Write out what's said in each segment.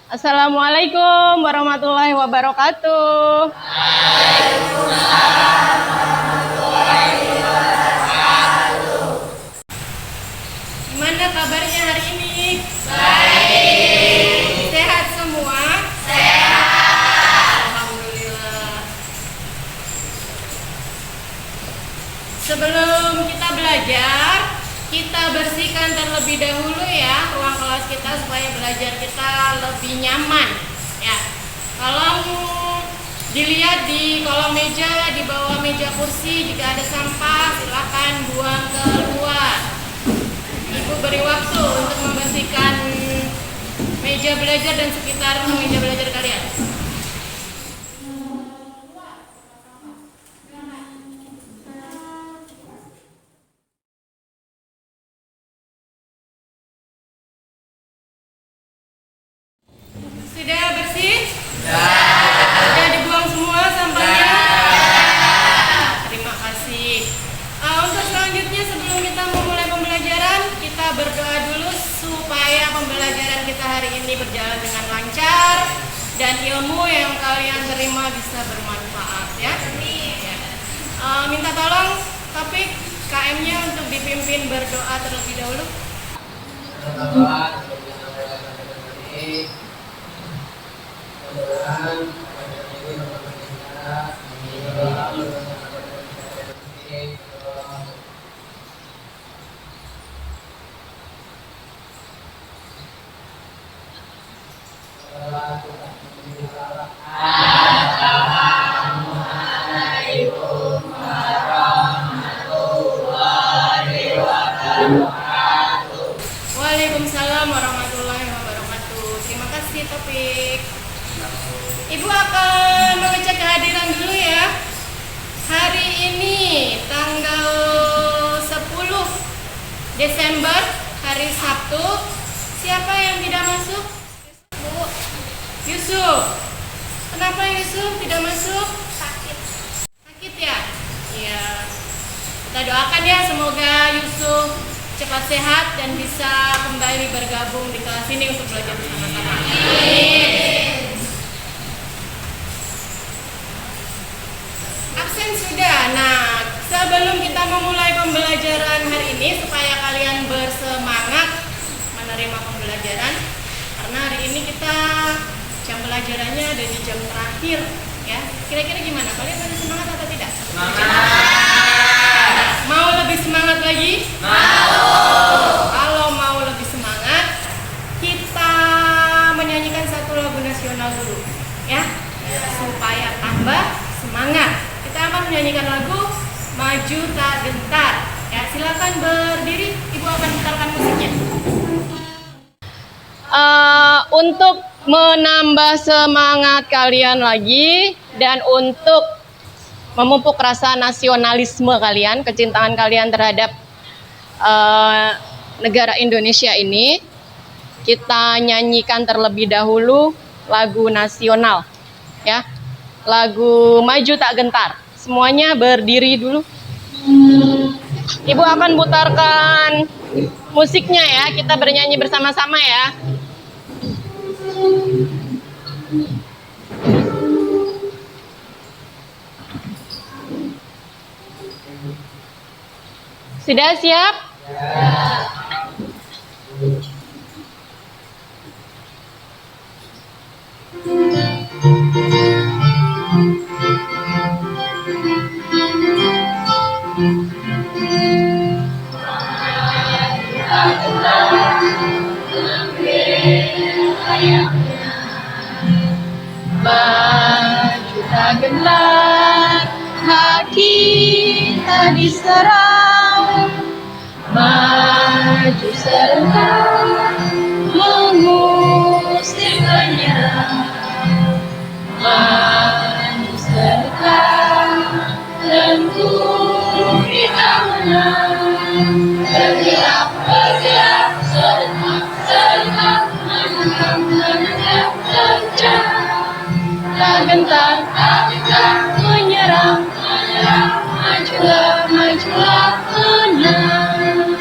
Assalamualaikum warahmatullahi wabarakatuh. Gimana kabarnya hari ini? Baik. Sehat semua? Sehat. Alhamdulillah. Sebelum kita belajar, kita bersihkan terlebih dahulu ya ruang kelas kita supaya belajar kita lebih nyaman ya. Kalau dilihat di kolong meja, di bawah meja kursi, jika ada sampah silakan buang keluar. Ibu beri waktu untuk membersihkan meja belajar dan sekitar meja belajar kalian. Sudah bersih? Sudah dibuang semua sampahnya? Terima kasih. Untuk selanjutnya sebelum kita memulai pembelajaran, kita berdoa dulu supaya pembelajaran kita hari ini berjalan dengan lancar dan ilmu yang kalian terima bisa bermanfaat ya. Minta tolong topik KM-nya untuk dipimpin berdoa terlebih dahulu. Waalaikumsalam warahmatullahi wabarakatuh. Terima kasih topik. Ibu akan mengecek kehadiran dulu ya. Hari ini tanggal 10 Desember, hari Sabtu. Siapa yang tidak masuk? Bu. Yusuf. Kenapa Yusuf tidak masuk? Sakit. Sakit ya? Iya. Kita doakan ya semoga Yusuf cepat sehat dan bisa kembali bergabung di kelas ini untuk belajar bersama-sama. Absen sudah. Nah, sebelum kita memulai pembelajaran hari ini supaya kalian bersemangat menerima pembelajaran, karena hari ini kita jam pelajarannya ada di jam terakhir ya. Kira-kira gimana? Kalian masih semangat atau tidak? Semangat. Mau lebih semangat lagi? Kalau mau lebih semangat, kita menyanyikan satu lagu nasional dulu ya, supaya tambah semangat. Kita akan menyanyikan lagu Maju Tak Gentar ya. Silakan berdiri, Ibu akan putarkan musiknya. Untuk menambah semangat kalian lagi dan untuk memupuk rasa nasionalisme kalian, kecintaan kalian terhadap negara Indonesia ini, kita nyanyikan terlebih dahulu lagu nasional ya, lagu Maju Tak Gentar. Semuanya berdiri dulu. Ibu akan putarkan musiknya ya, kita bernyanyi bersama-sama ya. Sudah siap? Maju tak gentar, hak kita diserang. Maju serentak, mengusir penyerang. Maju serentak, tentu kita menang. Bergerak, bergerak, serentak, serentak, menentang, menentang, kencang. Tak gentar, tak gentar, menyerang, menyerang, majulah, majulah, menang.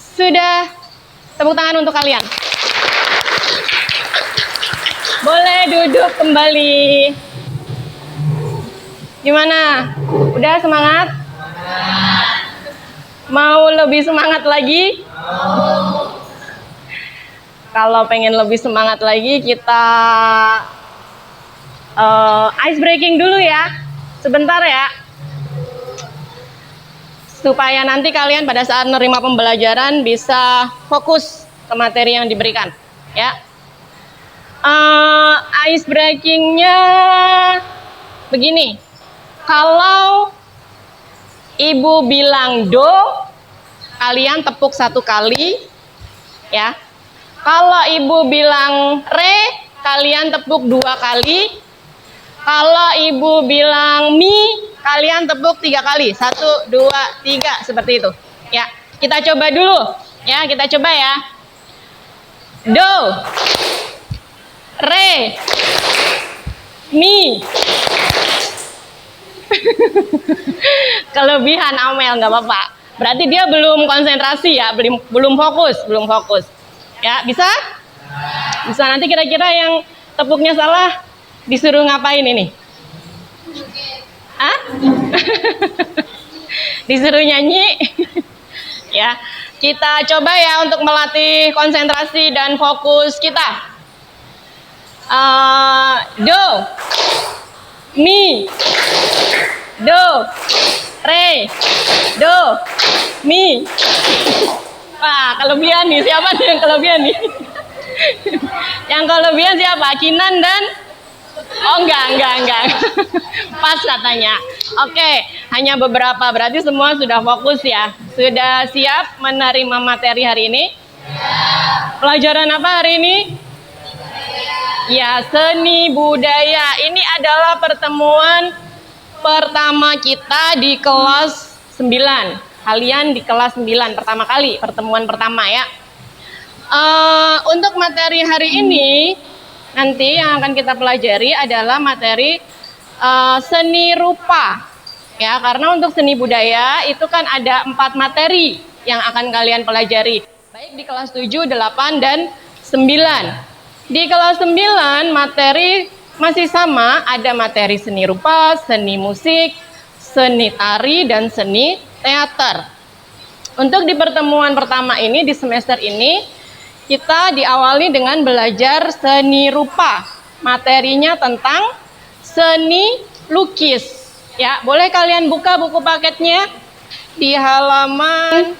Sudah Tepuk tangan untuk kalian. Boleh duduk kembali. Gimana? Udah semangat? Mau lebih semangat lagi? Kalau pengen lebih semangat lagi, kita ice breaking dulu ya. Sebentar ya. Supaya nanti kalian pada saat menerima pembelajaran bisa fokus ke materi yang diberikan. Ya. Ice breakingnya begini. Kalau ibu bilang do, kalian tepuk 1 kali, ya. Kalau ibu bilang re, kalian tepuk 2 kali. Kalau ibu bilang mi, kalian tepuk 3 kali. 1, 2, 3, seperti itu. Ya, kita coba dulu. Ya, kita coba ya. Do, re, mi. Kelebihan Amel, nggak apa-apa. Berarti dia belum konsentrasi ya, belum fokus. Ya, bisa? Bisa. Nanti kira-kira yang tepuknya salah disuruh ngapain ini? Hah? Disuruh nyanyi? Ya, kita coba ya untuk melatih konsentrasi dan fokus kita. Do, mi, do, re, do, mi. Wah, kelebihan nih. Siapa nih yang kelebihan nih? Yang kelebihan siapa? Kinan dan... Oh, enggak. Pas katanya. Oke, hanya beberapa. Berarti semua sudah fokus ya. Sudah siap menerima materi hari ini? Pelajaran apa hari ini? Ya, seni budaya. Ini adalah pertemuan pertama kita di kelas 9. Kalian di kelas 9 pertama kali, pertemuan pertama ya. Untuk materi hari ini, nanti yang akan kita pelajari adalah materi seni rupa. Ya, karena untuk seni budaya itu kan ada 4 materi yang akan kalian pelajari. Baik di kelas 7, 8, dan 9. Di kelas 9 materi masih sama, ada materi seni rupa, seni musik, seni tari, dan seni teater. Untuk di pertemuan pertama ini, di semester ini, kita diawali dengan belajar seni rupa. Materinya tentang seni lukis. Ya, boleh kalian buka buku paketnya di halaman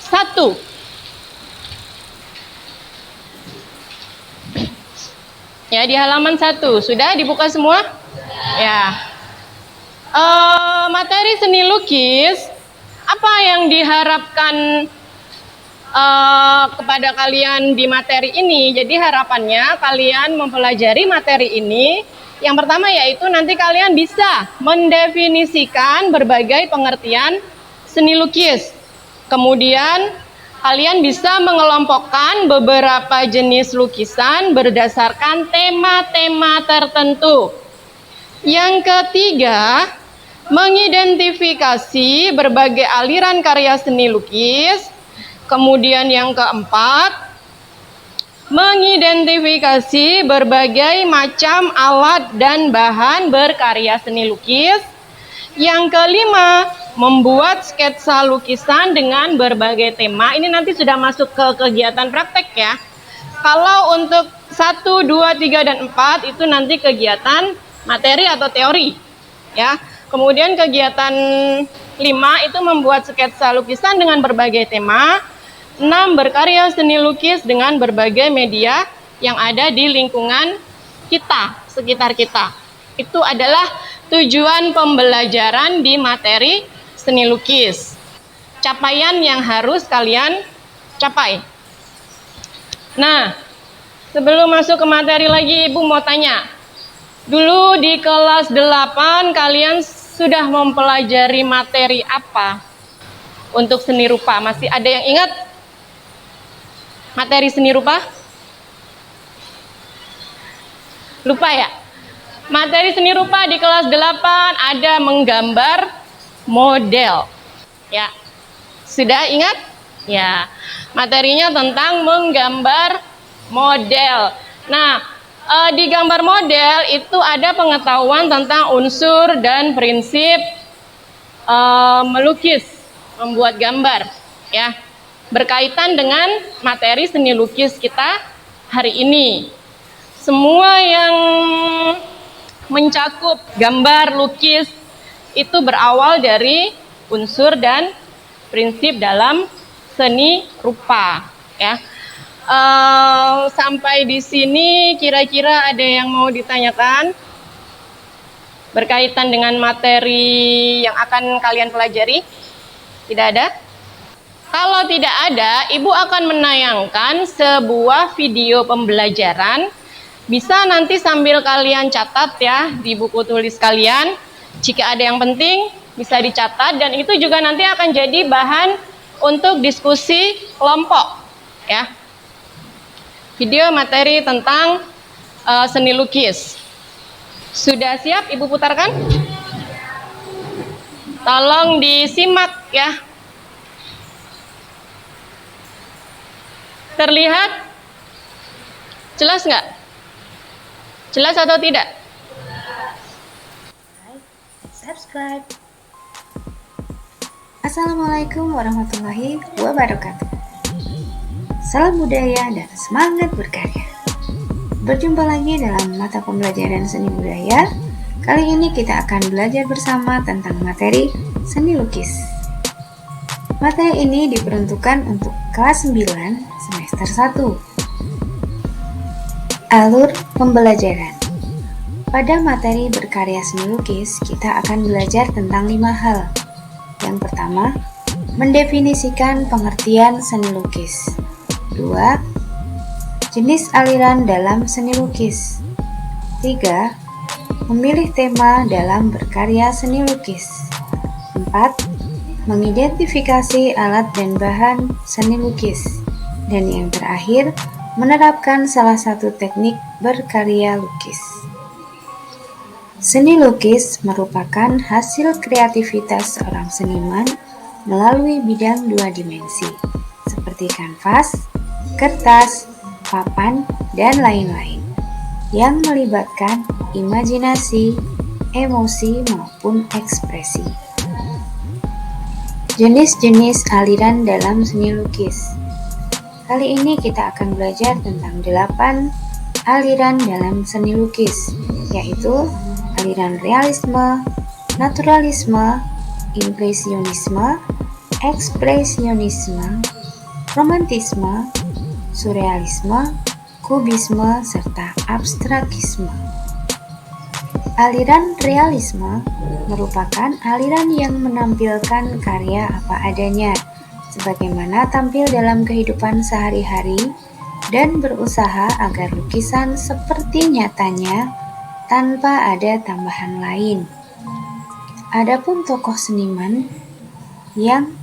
1. Ya, di halaman 1. Sudah dibuka semua? Ya. Materi seni lukis, apa yang diharapkan kepada kalian di materi ini? Jadi harapannya kalian mempelajari materi ini. Yang pertama yaitu nanti kalian bisa mendefinisikan berbagai pengertian seni lukis. Kemudian kalian bisa mengelompokkan beberapa jenis lukisan berdasarkan tema-tema tertentu. Yang ketiga, mengidentifikasi berbagai aliran karya seni lukis. Kemudian yang keempat, mengidentifikasi berbagai macam alat dan bahan berkarya seni lukis. Yang kelima, membuat sketsa lukisan dengan berbagai tema. Ini nanti sudah masuk ke kegiatan praktek ya. Kalau untuk 1, 2, 3, dan 4 itu nanti kegiatan materi atau teori ya. Kemudian kegiatan 5 itu membuat sketsa lukisan dengan berbagai tema. 6, berkarya seni lukis dengan berbagai media yang ada di lingkungan kita, sekitar kita. Itu adalah tujuan pembelajaran di materi seni lukis. Capaian yang harus kalian capai. Nah, sebelum masuk ke materi lagi, Ibu mau tanya. Dulu di kelas 8 kalian sudah mempelajari materi apa untuk seni rupa? Masih ada yang ingat materi seni rupa? Lupa ya? Materi seni rupa di kelas 8 ada menggambar model. Ya. Sudah ingat? Ya, materinya tentang menggambar model. Nah, di gambar model itu ada pengetahuan tentang unsur dan prinsip melukis, membuat gambar, ya. Berkaitan dengan materi seni lukis kita hari ini. Semua yang mencakup gambar, lukis itu berawal dari unsur dan prinsip dalam seni rupa, ya. Sampai di sini kira-kira ada yang mau ditanyakan berkaitan dengan materi yang akan kalian pelajari? Tidak ada? Kalau tidak ada, Ibu akan menayangkan sebuah video pembelajaran. Bisa nanti sambil kalian catat ya di buku tulis kalian. Jika ada yang penting, bisa dicatat, dan itu juga nanti akan jadi bahan untuk diskusi kelompok, ya. Video materi tentang seni lukis. Sudah siap Ibu putarkan? Tolong disimak ya. Terlihat? Jelas nggak? Jelas atau tidak? Subscribe. Assalamualaikum warahmatullahi wabarakatuh. Salam budaya dan semangat berkarya. Berjumpa lagi dalam mata pembelajaran seni budaya. Kali ini kita akan belajar bersama tentang materi seni lukis. Materi ini diperuntukkan untuk kelas 9 semester 1. Alur pembelajaran. Pada materi berkarya seni lukis, kita akan belajar tentang 5 hal. Yang pertama, mendefinisikan pengertian seni lukis. 2. Jenis aliran dalam seni lukis. 3. Memilih tema dalam berkarya seni lukis. 4. Mengidentifikasi alat dan bahan seni lukis. Dan yang terakhir, menerapkan salah satu teknik berkarya lukis. Seni lukis merupakan hasil kreativitas seorang seniman melalui bidang 2 dimensi, seperti kanvas, kertas, papan, dan lain-lain, yang melibatkan imajinasi, emosi, maupun ekspresi. Jenis-jenis aliran dalam seni lukis. Kali ini kita akan belajar tentang 8 aliran dalam seni lukis, yaitu aliran realisme, naturalisme, impresionisme, ekspresionisme, romantisme, surrealisme, kubisme, serta abstrakisme. Aliran realisme merupakan aliran yang menampilkan karya apa adanya, sebagaimana tampil dalam kehidupan sehari-hari, dan berusaha agar lukisan seperti nyatanya tanpa ada tambahan lain. Adapun tokoh seniman yang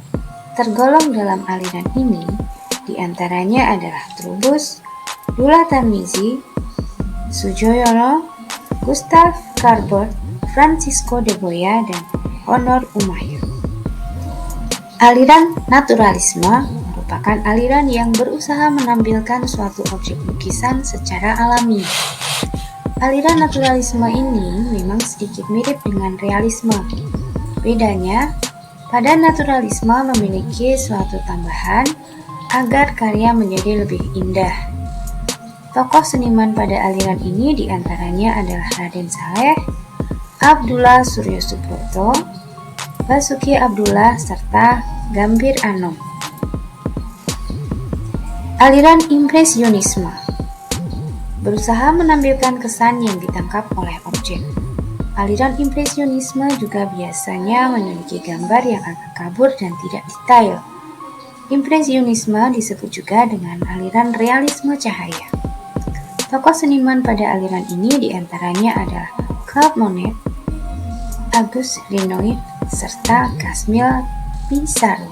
tergolong dalam aliran ini diantaranya adalah Trubus, Dullah Tarmizi, Sujoyono, Gustav Courbet, Francisco de Goya, dan Honor Umayyu. Aliran naturalisme merupakan aliran yang berusaha menampilkan suatu objek lukisan secara alami. Aliran naturalisme ini memang sedikit mirip dengan realisme. Bedanya, pada naturalisme memiliki suatu tambahan agar karya menjadi lebih indah. Tokoh seniman pada aliran ini diantaranya adalah Raden Saleh, Abdullah Suryo Subroto, Basuki Abdullah, serta Gambir Anom. Aliran impresionisme berusaha menampilkan kesan yang ditangkap oleh objek. Aliran impresionisme juga biasanya memiliki gambar yang agak kabur dan tidak detail. Impresionisme disebut juga dengan aliran realisme cahaya. Tokoh seniman pada aliran ini diantaranya adalah Claude Monet, Auguste Renoir, serta Camille Pissarro.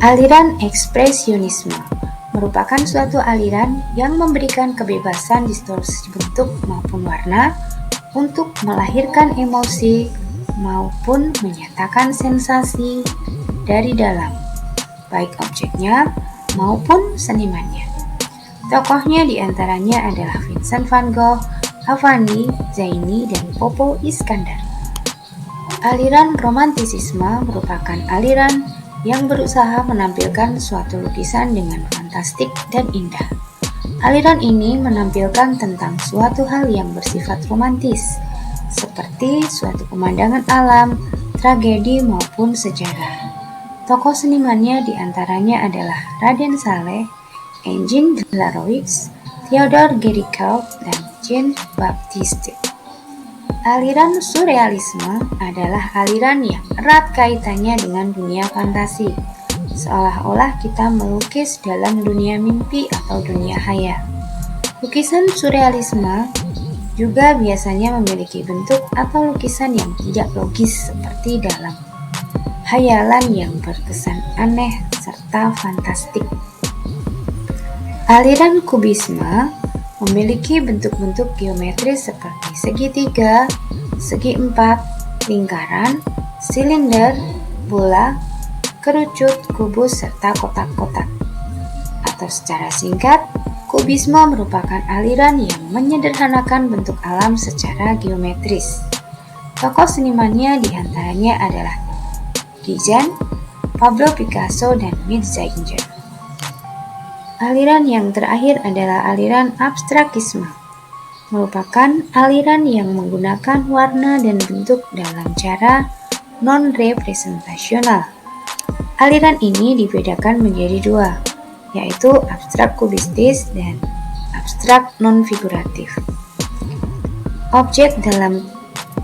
Aliran ekspresionisme merupakan suatu aliran yang memberikan kebebasan distorsi bentuk maupun warna untuk melahirkan emosi maupun menyatakan sensasi, dari dalam, baik objeknya maupun senimannya. Tokohnya diantaranya adalah Vincent van Gogh, Avandi, Zaini, dan Popo Iskandar. Aliran romantisisme merupakan aliran yang berusaha menampilkan suatu lukisan dengan fantastik dan indah. Aliran ini menampilkan tentang suatu hal yang bersifat romantis, seperti suatu pemandangan alam, tragedi maupun sejarah. Tokoh senimannya diantaranya adalah Raden Saleh, Eugene Delacroix, Theodore Géricault, dan Jean-Baptiste. Aliran surrealisme adalah aliran yang erat kaitannya dengan dunia fantasi, seolah-olah kita melukis dalam dunia mimpi atau dunia khayal. Lukisan surrealisme juga biasanya memiliki bentuk atau lukisan yang tidak logis seperti dalam hayalan yang berkesan aneh serta fantastik. Aliran kubisme memiliki bentuk-bentuk geometris seperti segitiga, segi empat, lingkaran, silinder, bola, kerucut, kubus, serta kotak-kotak. Atau secara singkat, kubisme merupakan aliran yang menyederhanakan bentuk alam secara geometris. Tokoh senimannya diantaranya adalah Cézanne, Pablo Picasso, dan Michelangelo. Aliran yang terakhir adalah aliran abstrakisme, merupakan aliran yang menggunakan warna dan bentuk dalam cara non-representasional. Aliran ini dibedakan menjadi dua, yaitu abstrak kubistis dan abstrak non-figuratif. Objek dalam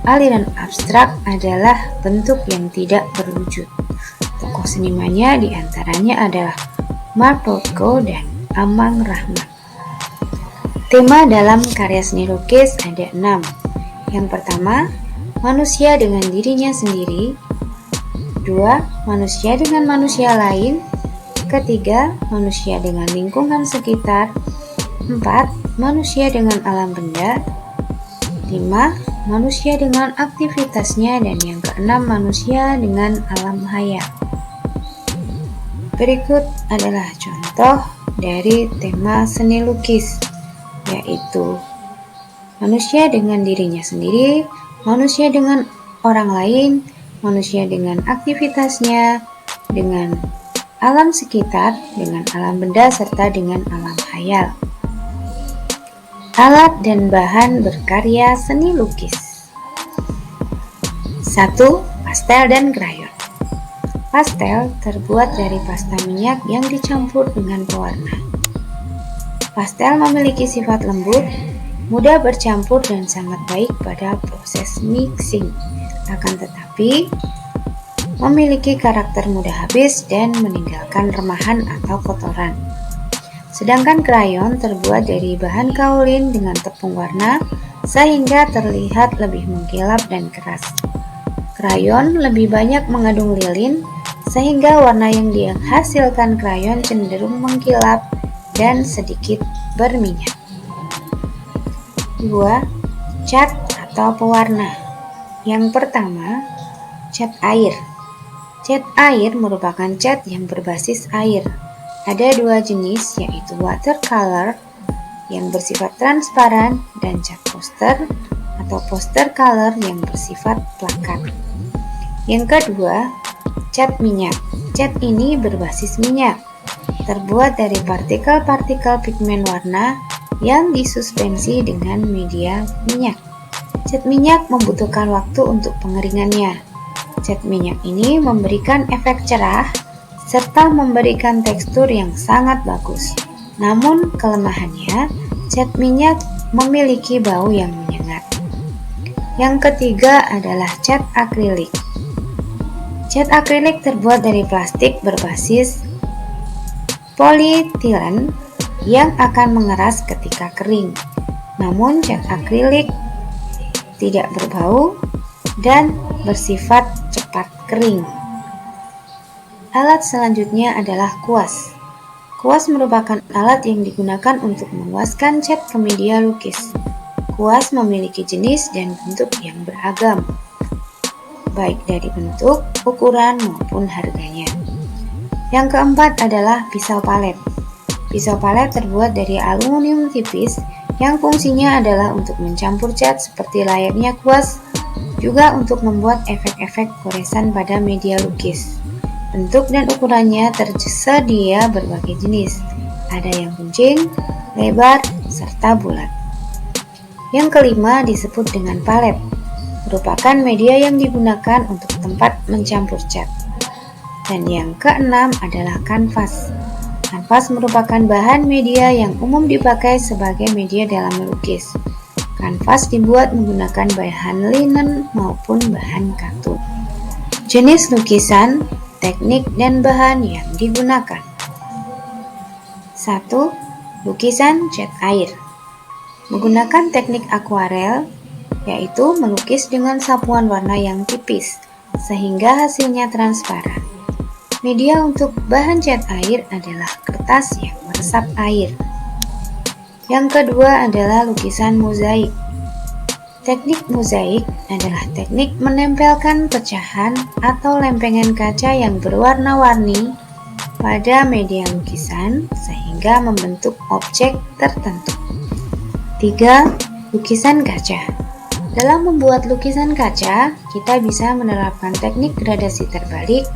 aliran abstrak adalah bentuk yang tidak berwujud. Tokoh senimannya diantaranya adalah Mark Rothko dan Amang Rahmat. Tema dalam karya seni lukis ada 6. Yang pertama, manusia dengan dirinya sendiri. 2. Manusia dengan manusia lain. Ketiga, manusia dengan lingkungan sekitar. 4. Manusia dengan alam benda. 5. Manusia dengan aktivitasnya. Dan yang keenam, manusia dengan alam hayal. Berikut adalah contoh dari tema seni lukis, yaitu manusia dengan dirinya sendiri, manusia dengan orang lain, manusia dengan aktivitasnya, dengan alam sekitar, dengan alam benda, serta dengan alam khayal. Alat dan bahan berkarya seni lukis. 1. Pastel dan krayon. Pastel terbuat dari pasta minyak yang dicampur dengan pewarna. Pastel memiliki sifat lembut, mudah bercampur dan sangat baik pada proses mixing. Akan tetapi, memiliki karakter mudah habis dan meninggalkan remahan atau kotoran. Sedangkan krayon terbuat dari bahan kaolin dengan tepung warna sehingga terlihat lebih mengkilap dan keras. Krayon lebih banyak mengandung lilin sehingga warna yang dihasilkan krayon cenderung mengkilap dan sedikit berminyak. 2. Cat atau pewarna. Yang pertama, cat air. Cat air merupakan cat yang berbasis air. Ada 2 jenis, yaitu watercolor yang bersifat transparan dan cat poster atau poster color yang bersifat plakat. Yang kedua, cat minyak. Cat ini berbasis minyak, terbuat dari partikel-partikel pigmen warna yang disuspensi dengan media minyak. Cat minyak membutuhkan waktu untuk pengeringannya. Cat minyak ini memberikan efek cerah serta memberikan tekstur yang sangat bagus. Namun kelemahannya, cat minyak memiliki bau yang menyengat. Yang ketiga adalah cat akrilik. Cat akrilik terbuat dari plastik berbasis polietilen yang akan mengeras ketika kering. Namun cat akrilik tidak berbau dan bersifat cepat kering. Alat selanjutnya adalah kuas. Kuas merupakan alat yang digunakan untuk menguaskan cat ke media lukis. Kuas memiliki jenis dan bentuk yang beragam. baik dari bentuk, ukuran, maupun harganya. Yang keempat adalah pisau palet. Pisau palet terbuat dari aluminium tipis yang fungsinya adalah untuk mencampur cat seperti layaknya kuas, juga untuk membuat efek-efek goresan pada media lukis. Bentuk dan ukurannya tersedia berbagai jenis, ada yang kuncing, lebar, serta bulat. Yang kelima disebut dengan palet, merupakan media yang digunakan untuk tempat mencampur cat. Dan yang keenam adalah kanvas. Kanvas merupakan bahan media yang umum dipakai sebagai media dalam melukis. Kanvas dibuat menggunakan bahan linen maupun bahan katun. Jenis lukisan, teknik, dan bahan yang digunakan. 1. Lukisan cat air. Menggunakan teknik akuarel, yaitu melukis dengan sapuan warna yang tipis, sehingga hasilnya transparan. Media untuk bahan cat air adalah kertas yang meresap air. Yang kedua adalah lukisan mozaik. Teknik mozaik adalah teknik menempelkan pecahan atau lempengan kaca yang berwarna-warni pada media lukisan sehingga membentuk objek tertentu. 3. Lukisan kaca. Dalam membuat lukisan kaca, kita bisa menerapkan teknik gradasi terbalik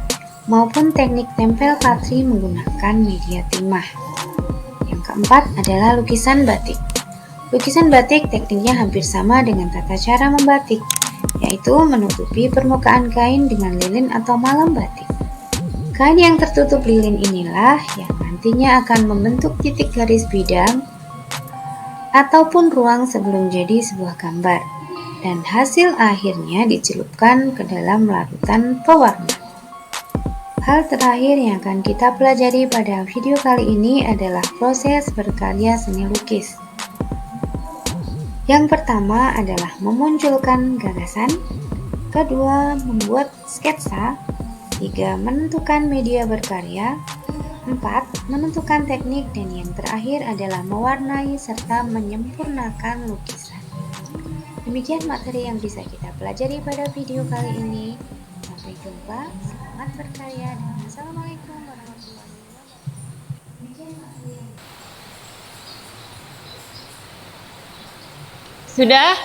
maupun teknik tempel patri menggunakan media timah. Yang keempat adalah lukisan batik. Lukisan batik tekniknya hampir sama dengan tata cara membatik, yaitu menutupi permukaan kain dengan lilin atau malam batik. Kain yang tertutup lilin inilah yang nantinya akan membentuk titik garis bidang ataupun ruang sebelum jadi sebuah gambar, dan hasil akhirnya dicelupkan ke dalam larutan pewarna. Hal terakhir yang akan kita pelajari pada video kali ini adalah proses berkarya seni lukis. Yang pertama adalah memunculkan gagasan, kedua membuat sketsa, 3 menentukan media berkarya, 4 menentukan teknik, dan yang terakhir adalah mewarnai serta menyempurnakan lukisan. Demikian materi yang bisa kita pelajari pada video kali ini. Sampai jumpa, selamat berkarya, dan Assalamualaikum warahmatullahi wabarakatuh. Sudah?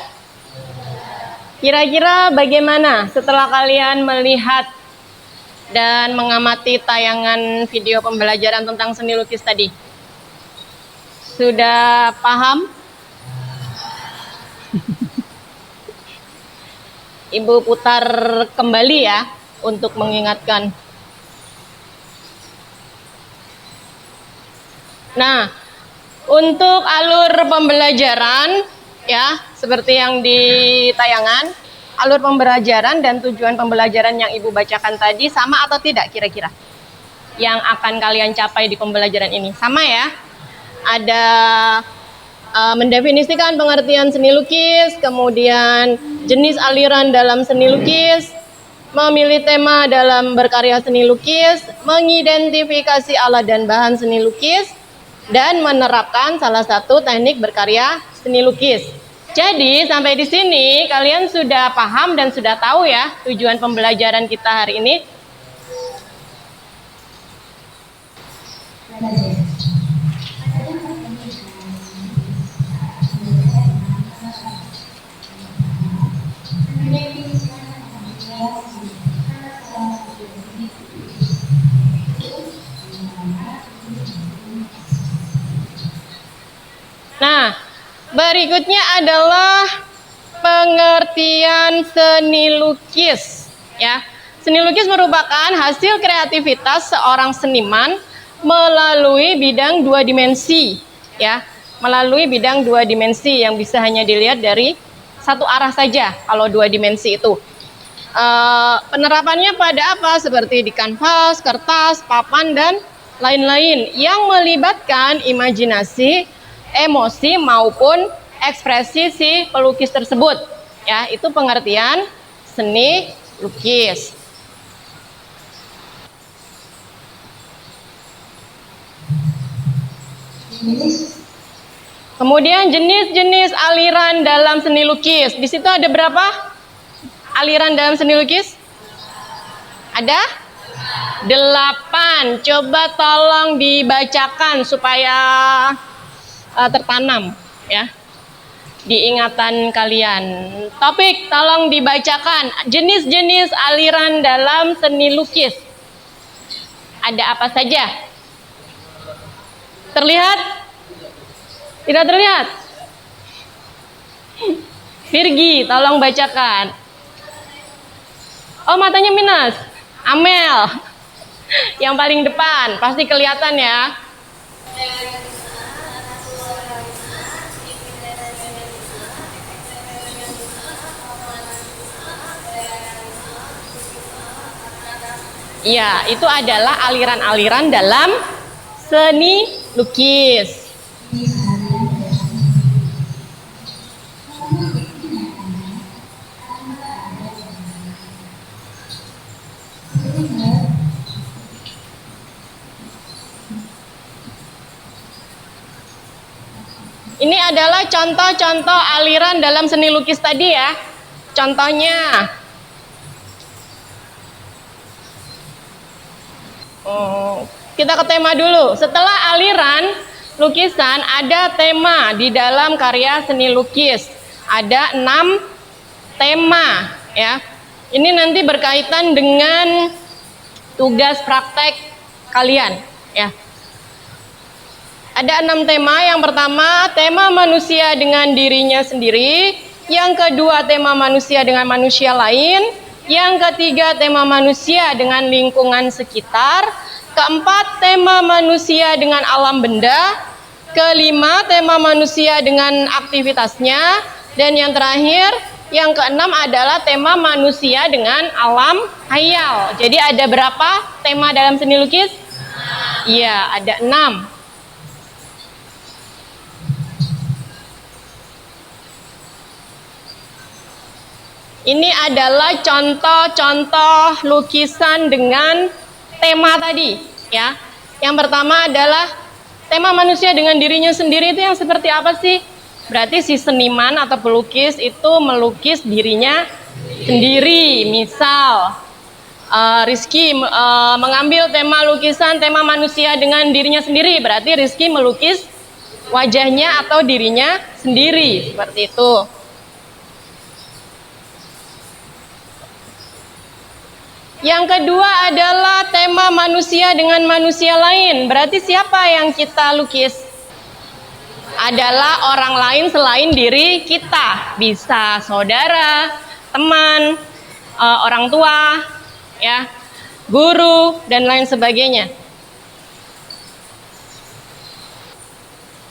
Kira-kira bagaimana setelah kalian melihat dan mengamati tayangan video pembelajaran tentang seni lukis tadi? Sudah paham? Ibu putar kembali ya untuk mengingatkan. Nah, untuk alur pembelajaran ya, seperti yang di tayangan, alur pembelajaran dan tujuan pembelajaran yang Ibu bacakan tadi sama atau tidak kira-kira? Yang akan kalian capai di pembelajaran ini sama ya? Ada mendefinisikan pengertian seni lukis, kemudian jenis aliran dalam seni lukis, memilih tema dalam berkarya seni lukis, mengidentifikasi alat dan bahan seni lukis, dan menerapkan salah satu teknik berkarya seni lukis. Jadi sampai di sini kalian sudah paham dan sudah tahu ya tujuan pembelajaran kita hari ini. Nah, berikutnya adalah pengertian seni lukis. Ya, seni lukis merupakan hasil kreativitas seorang seniman melalui bidang 2 dimensi. Ya, melalui bidang 2 dimensi yang bisa hanya dilihat dari satu arah saja. Kalau 2 dimensi itu, penerapannya pada apa? Seperti di kanvas, kertas, papan, dan lain-lain yang melibatkan imajinasi, emosi maupun ekspresi si pelukis tersebut. Ya, itu pengertian seni lukis. Kemudian jenis-jenis aliran dalam seni lukis. Di situ ada berapa aliran dalam seni lukis? Ada 8. Coba tolong dibacakan supaya tertanam ya di ingatan kalian. Topik tolong dibacakan. Jenis-jenis aliran dalam seni lukis. Ada apa saja? Terlihat? Tidak terlihat? Virgi, tolong bacakan. Oh, matanya minus. Amel, yang paling depan, pasti kelihatan ya. Ya, itu adalah aliran-aliran dalam seni lukis. Ini adalah contoh-contoh aliran dalam seni lukis tadi ya. Contohnya. Kita ke tema dulu. Setelah aliran lukisan, ada tema di dalam karya seni lukis. Ada 6 tema ya. Ini nanti berkaitan dengan tugas praktek kalian ya. Ada 6 tema. Yang pertama, tema manusia dengan dirinya sendiri. Yang kedua, tema manusia dengan manusia lain. Yang ketiga, tema manusia dengan lingkungan sekitar. Keempat, tema manusia dengan alam benda. Kelima, tema manusia dengan aktivitasnya. Dan yang terakhir, yang keenam adalah tema manusia dengan alam hayal. Jadi ada berapa tema dalam seni lukis? Iya, ada 6. Ini adalah contoh-contoh lukisan dengan tema tadi ya. Yang pertama adalah tema manusia dengan dirinya sendiri. Itu yang seperti apa sih? Berarti si seniman atau pelukis itu melukis dirinya sendiri. Misal Rizky mengambil tema lukisan tema manusia dengan dirinya sendiri. Berarti Rizky melukis wajahnya atau dirinya sendiri. Seperti itu. Yang kedua adalah tema manusia dengan manusia lain. Berarti siapa yang kita lukis? Adalah orang lain selain diri kita. Bisa saudara, teman, orang tua, ya, guru, dan lain sebagainya.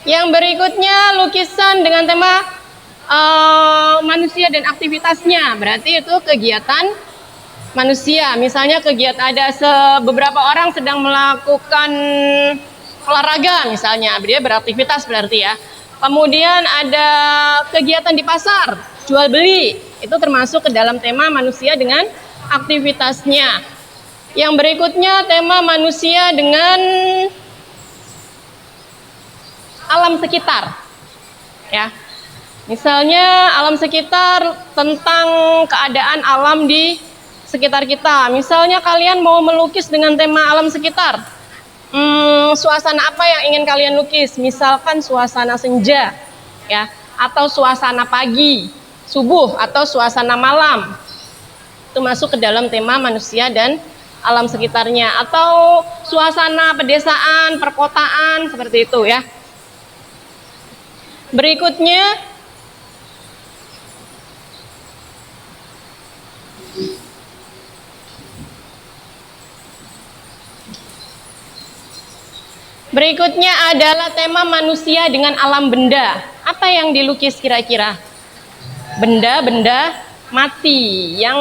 Yang berikutnya lukisan dengan tema manusia dan aktivitasnya. Berarti itu kegiatan manusia. Misalnya kegiatan ada beberapa orang sedang melakukan olahraga misalnya, dia beraktivitas berarti ya. Kemudian ada kegiatan di pasar, jual beli, itu termasuk ke dalam tema manusia dengan aktivitasnya. Yang berikutnya tema manusia dengan alam sekitar ya. Misalnya alam sekitar tentang keadaan alam di sekitar kita. Misalnya kalian mau melukis dengan tema alam sekitar. Suasana apa yang ingin kalian lukis? Misalkan suasana senja ya, atau suasana pagi, subuh, atau suasana malam. Itu masuk ke dalam tema manusia dan alam sekitarnya, atau suasana pedesaan, perkotaan, seperti itu ya. Berikutnya adalah tema manusia dengan alam benda. Apa yang dilukis kira-kira? Benda-benda mati yang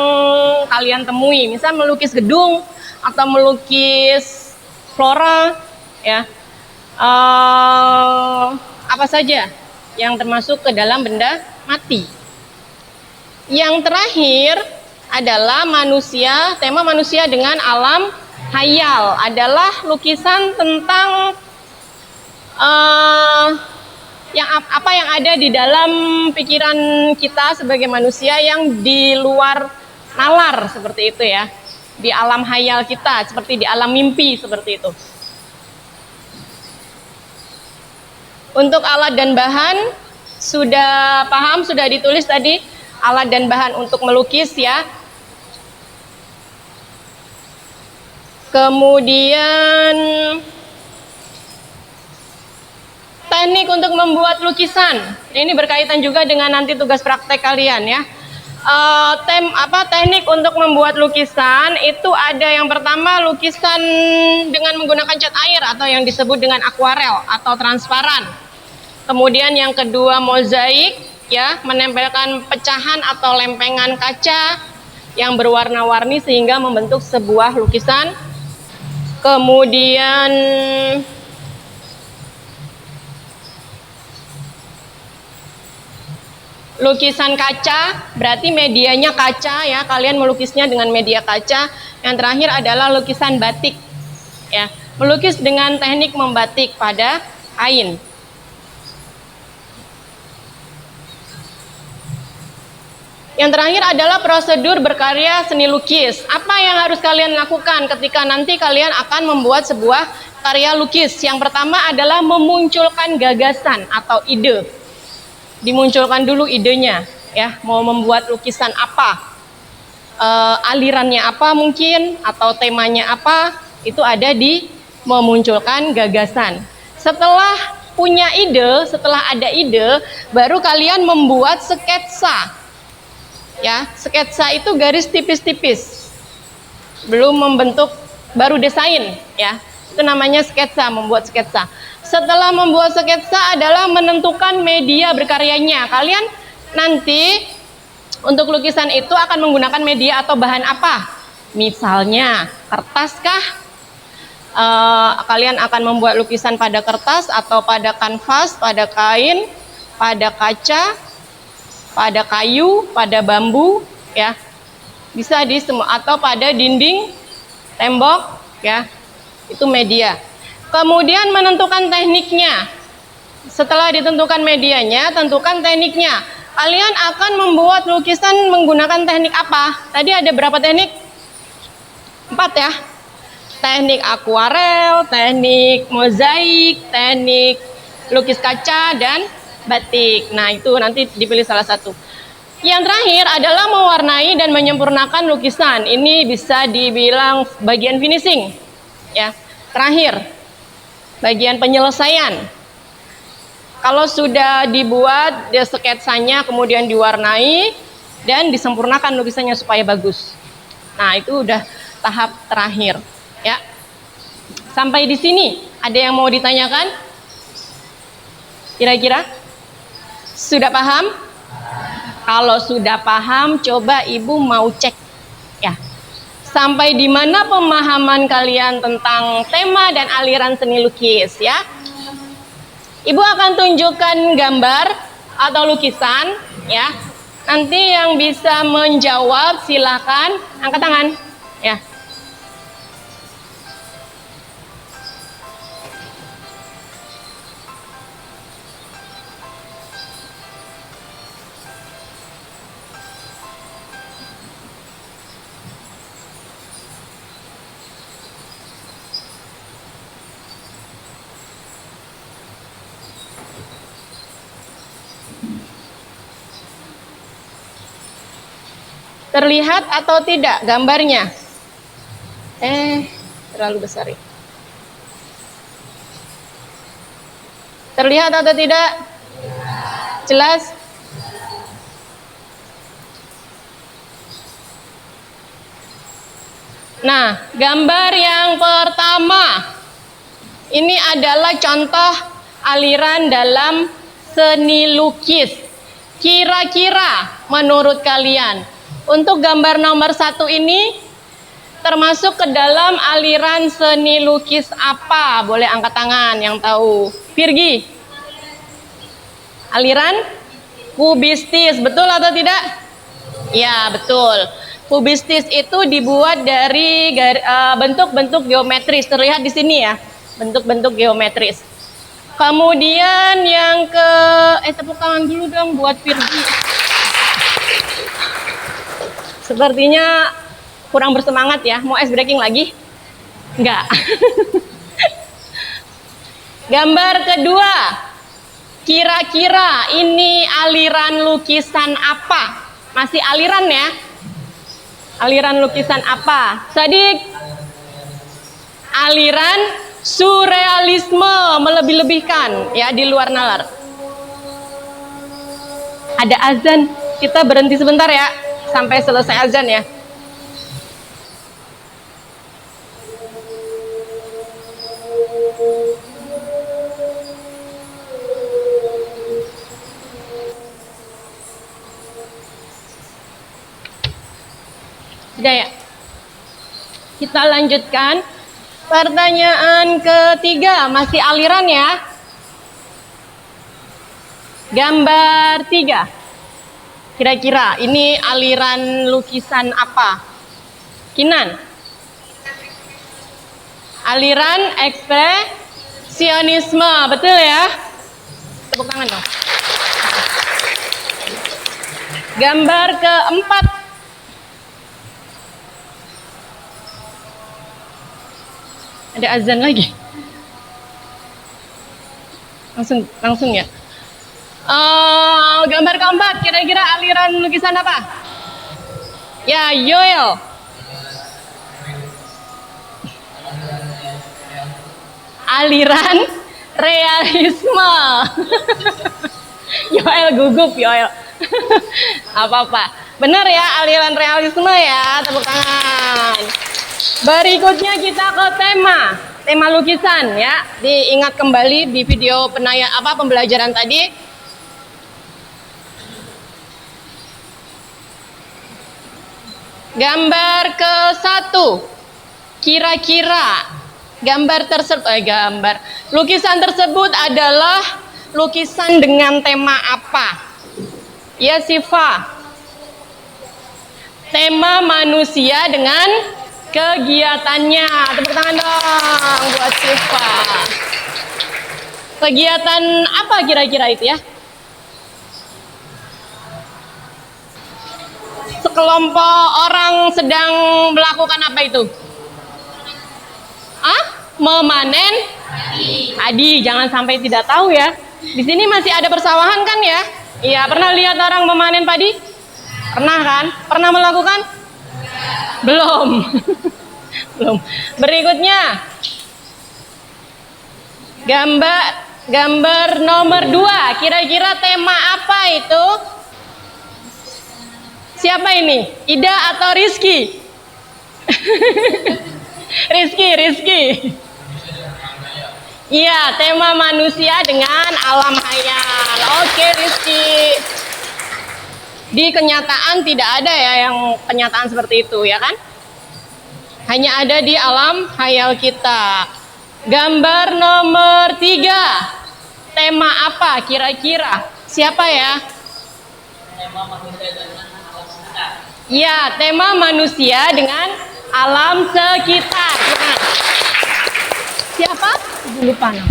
kalian temui. Misal melukis gedung atau melukis flora, ya. Apa saja yang termasuk ke dalam benda mati. Yang terakhir adalah manusia, tema manusia dengan alam hayal, adalah lukisan tentang apa yang ada di dalam pikiran kita sebagai manusia yang di luar nalar, seperti itu ya. di alam hayal kita, seperti di alam mimpi, seperti itu. Untuk alat dan bahan, sudah paham, sudah ditulis tadi, alat dan bahan untuk melukis ya. Kemudian teknik untuk membuat lukisan. Ini berkaitan juga dengan nanti tugas praktek kalian ya. Teknik untuk membuat lukisan itu ada yang pertama lukisan dengan menggunakan cat air atau yang disebut dengan akuarel atau transparan. Kemudian yang kedua mozaik ya, menempelkan pecahan atau lempengan kaca yang berwarna-warni sehingga membentuk sebuah lukisan. Kemudian lukisan kaca, berarti medianya kaca ya, kalian melukisnya dengan media kaca. Yang terakhir adalah lukisan batik ya, melukis dengan teknik membatik pada kain. Yang terakhir adalah prosedur berkarya seni lukis. Apa yang harus kalian lakukan ketika nanti kalian akan membuat sebuah karya lukis? Yang pertama adalah memunculkan gagasan atau ide. Dimunculkan dulu idenya ya, mau membuat lukisan apa, alirannya apa mungkin, atau temanya apa, itu ada di memunculkan gagasan. Setelah punya ide, setelah ada ide, baru kalian membuat sketsa ya. Sketsa itu garis tipis-tipis, belum membentuk, baru desain ya, itu namanya sketsa, membuat sketsa. Setelah membuat sketsa adalah menentukan media berkaryanya. Kalian nanti untuk lukisan itu akan menggunakan media atau bahan apa? Misalnya kertas kah? Kalian akan membuat lukisan pada kertas atau pada kanvas, pada kain, pada kaca, pada kayu, pada bambu ya. Bisa di semua, atau pada dinding, tembok ya. Itu media. Kemudian menentukan tekniknya. Setelah ditentukan medianya, tentukan tekniknya. Kalian akan membuat lukisan menggunakan teknik apa? Tadi ada berapa teknik? 4 ya. Teknik akuarel, teknik mozaik, teknik lukis kaca, dan batik. Nah, itu nanti dipilih salah satu. Yang terakhir adalah mewarnai dan menyempurnakan lukisan. Ini bisa dibilang bagian finishing ya. Terakhir, bagian penyelesaian. Kalau sudah dibuat sketsanya, kemudian diwarnai dan disempurnakan lukisannya supaya bagus. Nah, itu udah tahap terakhir ya. Sampai di sini ada yang mau ditanyakan? Kira-kira sudah paham? Kalau sudah paham, coba ibu mau cek ya, sampai di mana pemahaman kalian tentang tema dan aliran seni lukis ya. Ibu akan tunjukkan gambar atau lukisan ya. Nanti yang bisa menjawab silakan angkat tangan ya. Terlihat atau tidak gambarnya? Terlalu besar ya. Terlihat atau tidak? Jelas? Nah, gambar yang pertama ini adalah contoh aliran dalam seni lukis. Kira-kira menurut kalian, untuk gambar nomor 1 ini termasuk ke dalam aliran seni lukis apa? Boleh angkat tangan yang tahu. Virgi, aliran kubistis, betul atau tidak? Ya, betul. Kubistis itu dibuat dari bentuk-bentuk geometris. Terlihat di sini ya, bentuk-bentuk geometris. Kemudian yang ke tepuk tangan dulu dong buat Virgi. Sepertinya Kurang bersemangat ya. Mau ice breaking lagi? Enggak. Gambar kedua. Kira-kira ini aliran lukisan apa? Masih aliran ya? Aliran lukisan apa? Sadik? Aliran surrealisme, melebih-lebihkan ya, di luar nalar. Ada azan, kita berhenti sebentar ya, sampai selesai azan ya. Sudah ya? Kita lanjutkan. Pertanyaan ketiga, masih aliran ya. Gambar 3. Kira-kira ini aliran lukisan apa? Kinan? Aliran ekspresionisme, betul ya? Tepuk tangan dong. Gambar keempat. Ada azan lagi. Langsung ya. Gambar keempat, kira-kira aliran lukisan apa? Ya, Yoel. Aliran realisme. Yoel gugup, Yoel. Apa-apa. Benar ya, aliran realisme ya. Tepuk tangan. Berikutnya kita ke tema lukisan ya. Diingat kembali di video pembelajaran tadi. Gambar ke-1. Kira-kira lukisan tersebut adalah lukisan dengan tema apa? Ya, Siva. Tema manusia dengan kegiatannya. Tepuk tangan dong buat Siva. Kegiatan apa kira-kira itu ya? Sekelompok orang sedang melakukan apa itu? Memanen padi. Jangan sampai tidak tahu ya. Di sini masih ada persawahan kan ya? Iya, pernah lihat orang memanen padi? Pernah kan? Pernah melakukan? Belum. Belum. Berikutnya. Gambar nomor 2. Kira-kira tema apa itu? Siapa ini? Ida atau Rizky? Rizky. Iya, tema manusia dengan alam hayal. Oke, Rizky. Di kenyataan tidak ada ya yang kenyataan seperti itu ya kan? Hanya ada di alam hayal kita. Gambar nomor 3. Tema apa kira-kira? Siapa ya? Tema manusia dengan alam sekitar. Iya, tema manusia dengan alam sekitar. Nah, siapa? Lupa nama.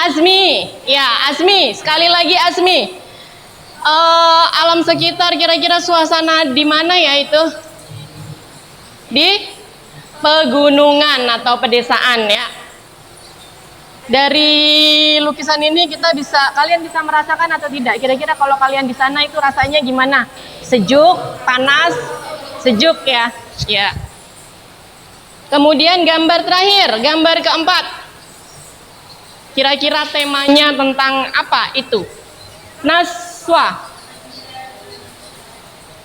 Azmi. Ya, Azmi. Sekali lagi Azmi. Alam sekitar kira-kira suasana di mana ya itu? Di pegunungan atau pedesaan ya. Dari lukisan ini kalian bisa merasakan atau tidak? Kira-kira kalau kalian di sana itu rasanya gimana? Sejuk, panas, sejuk ya. Ya. Kemudian gambar terakhir, gambar keempat. Kira-kira temanya tentang apa itu? Naswa.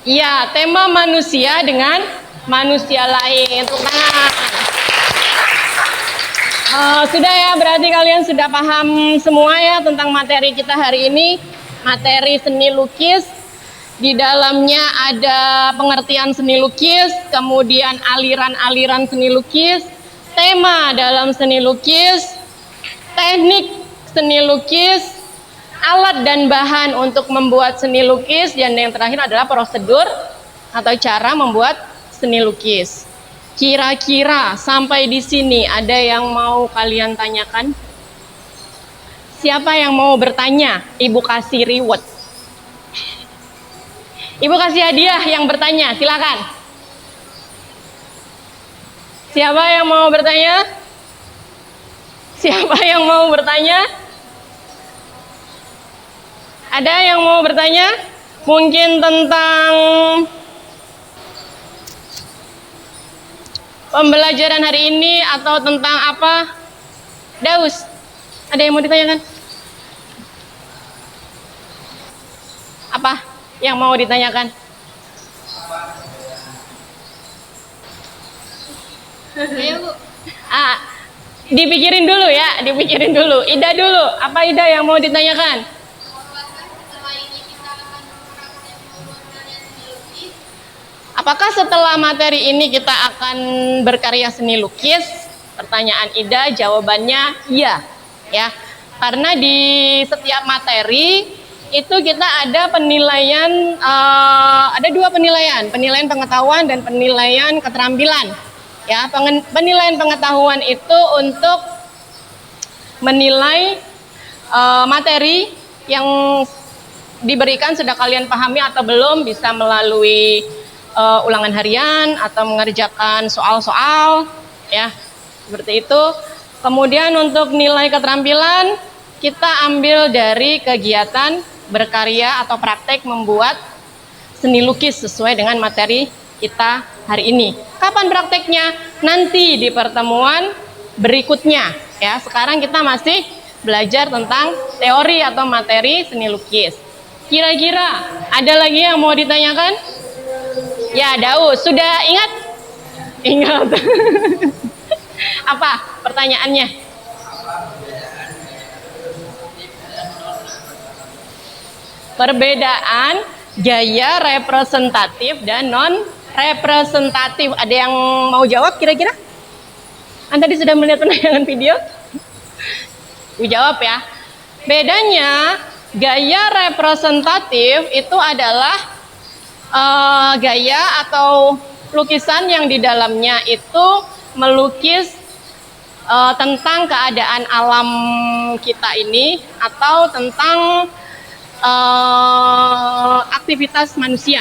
Ya, tema manusia dengan manusia lain. Tepuk tangan. Sudah ya, berarti kalian sudah paham semua ya tentang materi kita hari ini. Materi seni lukis. Di dalamnya ada pengertian seni lukis, kemudian aliran-aliran seni lukis, tema dalam seni lukis, teknik seni lukis, alat dan bahan untuk membuat seni lukis, dan yang terakhir adalah prosedur atau cara membuat seni lukis. Kira-kira sampai di sini ada yang mau kalian tanyakan? Siapa yang mau bertanya? Ibu kasih reward. Ibu kasih hadiah yang bertanya, silakan. Siapa yang mau bertanya? Siapa yang mau bertanya? Ada yang mau bertanya? Mungkin tentang pembelajaran hari ini atau tentang apa? Daus, ada yang mau ditanyakan? Apa yang mau ditanyakan? Ayo Bu. Dipikirin dulu ya, dipikirin dulu. Ida dulu, apa Ida yang mau ditanyakan? Apakah setelah materi ini kita akan berkarya seni lukis? Pertanyaan Ida, jawabannya iya, ya. Karena di setiap materi itu kita ada penilaian, ada dua penilaian, penilaian pengetahuan dan penilaian keterampilan. Ya, penilaian pengetahuan itu untuk menilai materi yang diberikan sudah kalian pahami atau belum, bisa melalui ulangan harian atau mengerjakan soal-soal, ya, seperti itu. Kemudian untuk nilai keterampilan kita ambil dari kegiatan berkarya atau praktek membuat seni lukis sesuai dengan materi kita hari ini. Kapan prakteknya? Nanti di pertemuan berikutnya, ya. Sekarang kita masih belajar tentang teori atau materi seni lukis. Kira-kira ada lagi yang mau ditanyakan? Ya, Daus, sudah ingat? Ingat. Apa pertanyaannya? Perbedaan gaya representatif dan non representatif. Ada yang mau jawab kira-kira? Anda tadi sudah melihat penayangan video? Jawab ya. Bedanya gaya representatif itu adalah gaya atau lukisan yang di dalamnya itu melukis tentang keadaan alam kita ini atau tentang aktivitas manusia,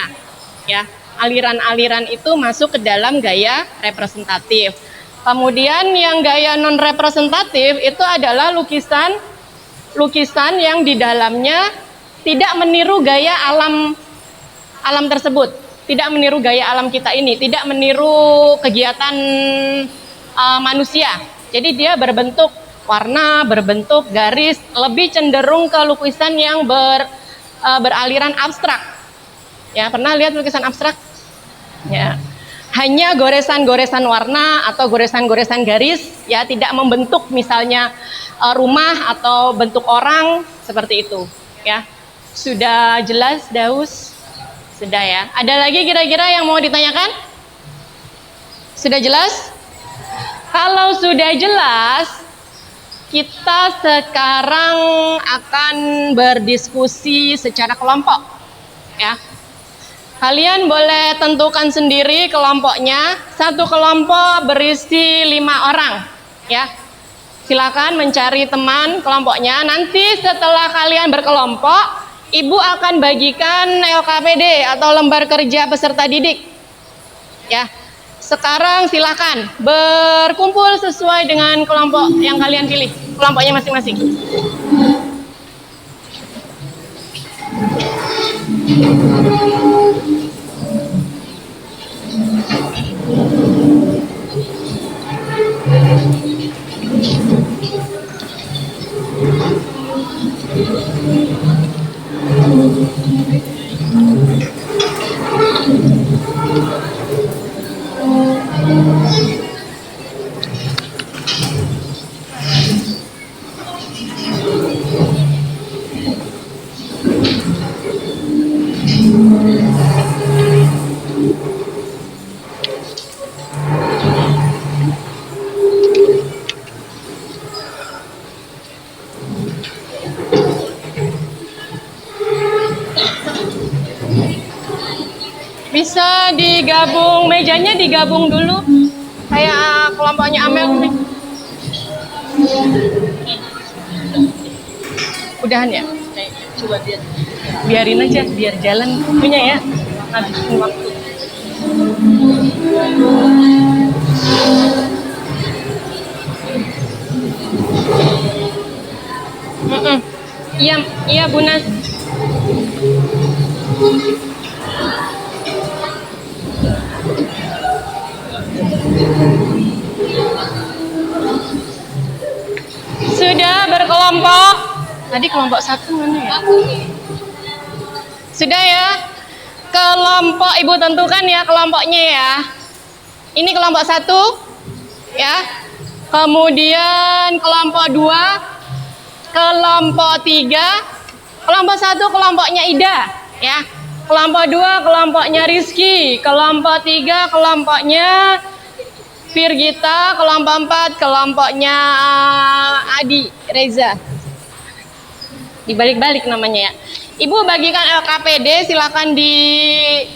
ya. Aliran-aliran itu masuk ke dalam gaya representatif. Kemudian yang gaya non representatif itu adalah lukisan yang di dalamnya tidak meniru gaya alam tersebut, tidak meniru gaya alam kita ini, tidak meniru kegiatan manusia. Jadi dia berbentuk warna, berbentuk garis, lebih cenderung ke lukisan yang beraliran abstrak. Ya, pernah lihat lukisan abstrak? Ya. Hanya goresan-goresan warna atau goresan-goresan garis, ya, tidak membentuk misalnya rumah atau bentuk orang seperti itu, ya. Sudah jelas, Daus? Sudah ya. Ada lagi kira-kira yang mau ditanyakan? Sudah jelas? Kalau sudah jelas, kita sekarang akan berdiskusi secara kelompok, ya. Kalian boleh tentukan sendiri kelompoknya. Satu kelompok berisi 5 orang, ya. Silakan mencari teman kelompoknya. Nanti setelah kalian berkelompok, Ibu akan bagikan LKPD atau lembar kerja peserta didik, ya. Sekarang silakan berkumpul sesuai dengan kelompok yang kalian pilih, kelompoknya masing-masing. Bisa digabung, mejanya digabung dulu kayak kelompoknya Amel nih. Udahan ya? Coba biarin aja, biar jalan punya ya. ngabisin waktu. Iya, iya Bu Nas. Sudah berkelompok. Tadi kelompok 1 mana ya? Sudah ya. Kelompok Ibu tentukan ya kelompoknya ya. Ini kelompok 1 ya. Kemudian kelompok 2, kelompok 3, kelompok 1 kelompoknya Ida ya. Kelompok 2 kelompoknya Rizky, kelompok 3 kelompoknya Virgita, kelompok 4 kelompoknya Adi Reza. Dibalik-balik namanya ya. Ibu bagikan LKPD, silakan dibaca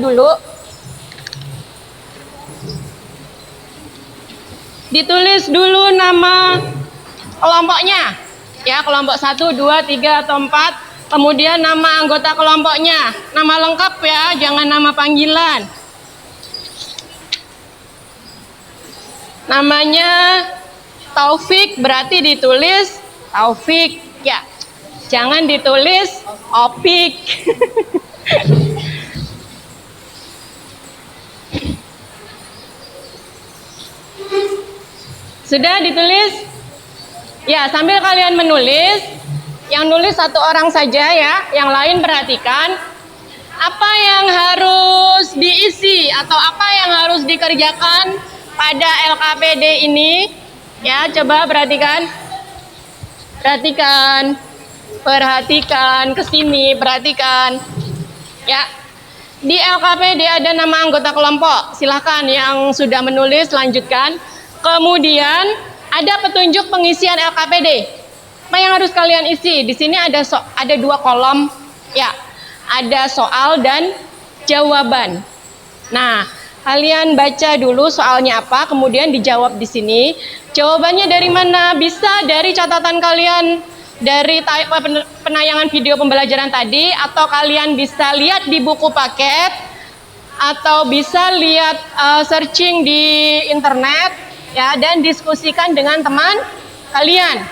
dulu. Ditulis dulu nama kelompoknya. Ya, kelompok 1, 2, 3 atau 4. Kemudian nama anggota kelompoknya. Nama lengkap ya, jangan nama panggilan. Namanya Taufik, berarti ditulis Taufik ya. Jangan ditulis Opik. Sudah ditulis? Ya, sambil kalian menulis, yang nulis 1 orang saja ya, yang lain perhatikan apa yang harus diisi atau apa yang harus dikerjakan pada LKPD ini. Ya, coba perhatikan. Perhatikan ke sini, perhatikan. Ya. Di LKPD ada nama anggota kelompok. Silahkan yang sudah menulis lanjutkan. Kemudian ada petunjuk pengisian LKPD. Apa yang harus kalian isi? Di sini ada 2 kolom, ya. Ada soal dan jawaban. Nah, kalian baca dulu soalnya apa, kemudian dijawab di sini. Jawabannya dari mana? Bisa dari catatan kalian dari penayangan video pembelajaran tadi, atau kalian bisa lihat di buku paket, atau bisa lihat searching di internet. Ya, dan diskusikan dengan teman kalian.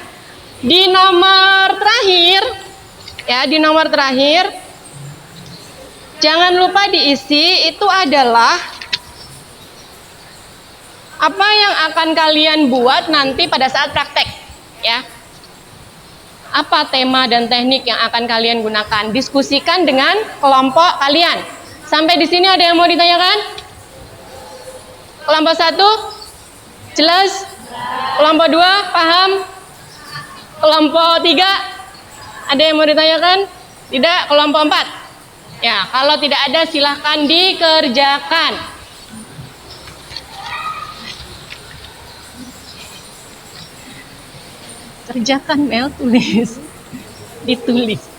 Di nomor terakhir, ya, di nomor terakhir, jangan lupa diisi, itu adalah apa yang akan kalian buat nanti pada saat praktek, ya. Apa tema dan teknik yang akan kalian gunakan? Diskusikan dengan kelompok kalian. Sampai di sini ada yang mau ditanyakan? Kelompok 1? Jelas? Kelompok 2 paham? Kelompok 3 ada yang mau ditanyakan? Tidak? Kelompok 4? Ya, kalau tidak ada silahkan dikerjakan. Kerjakan Mel, tulis. Ditulis.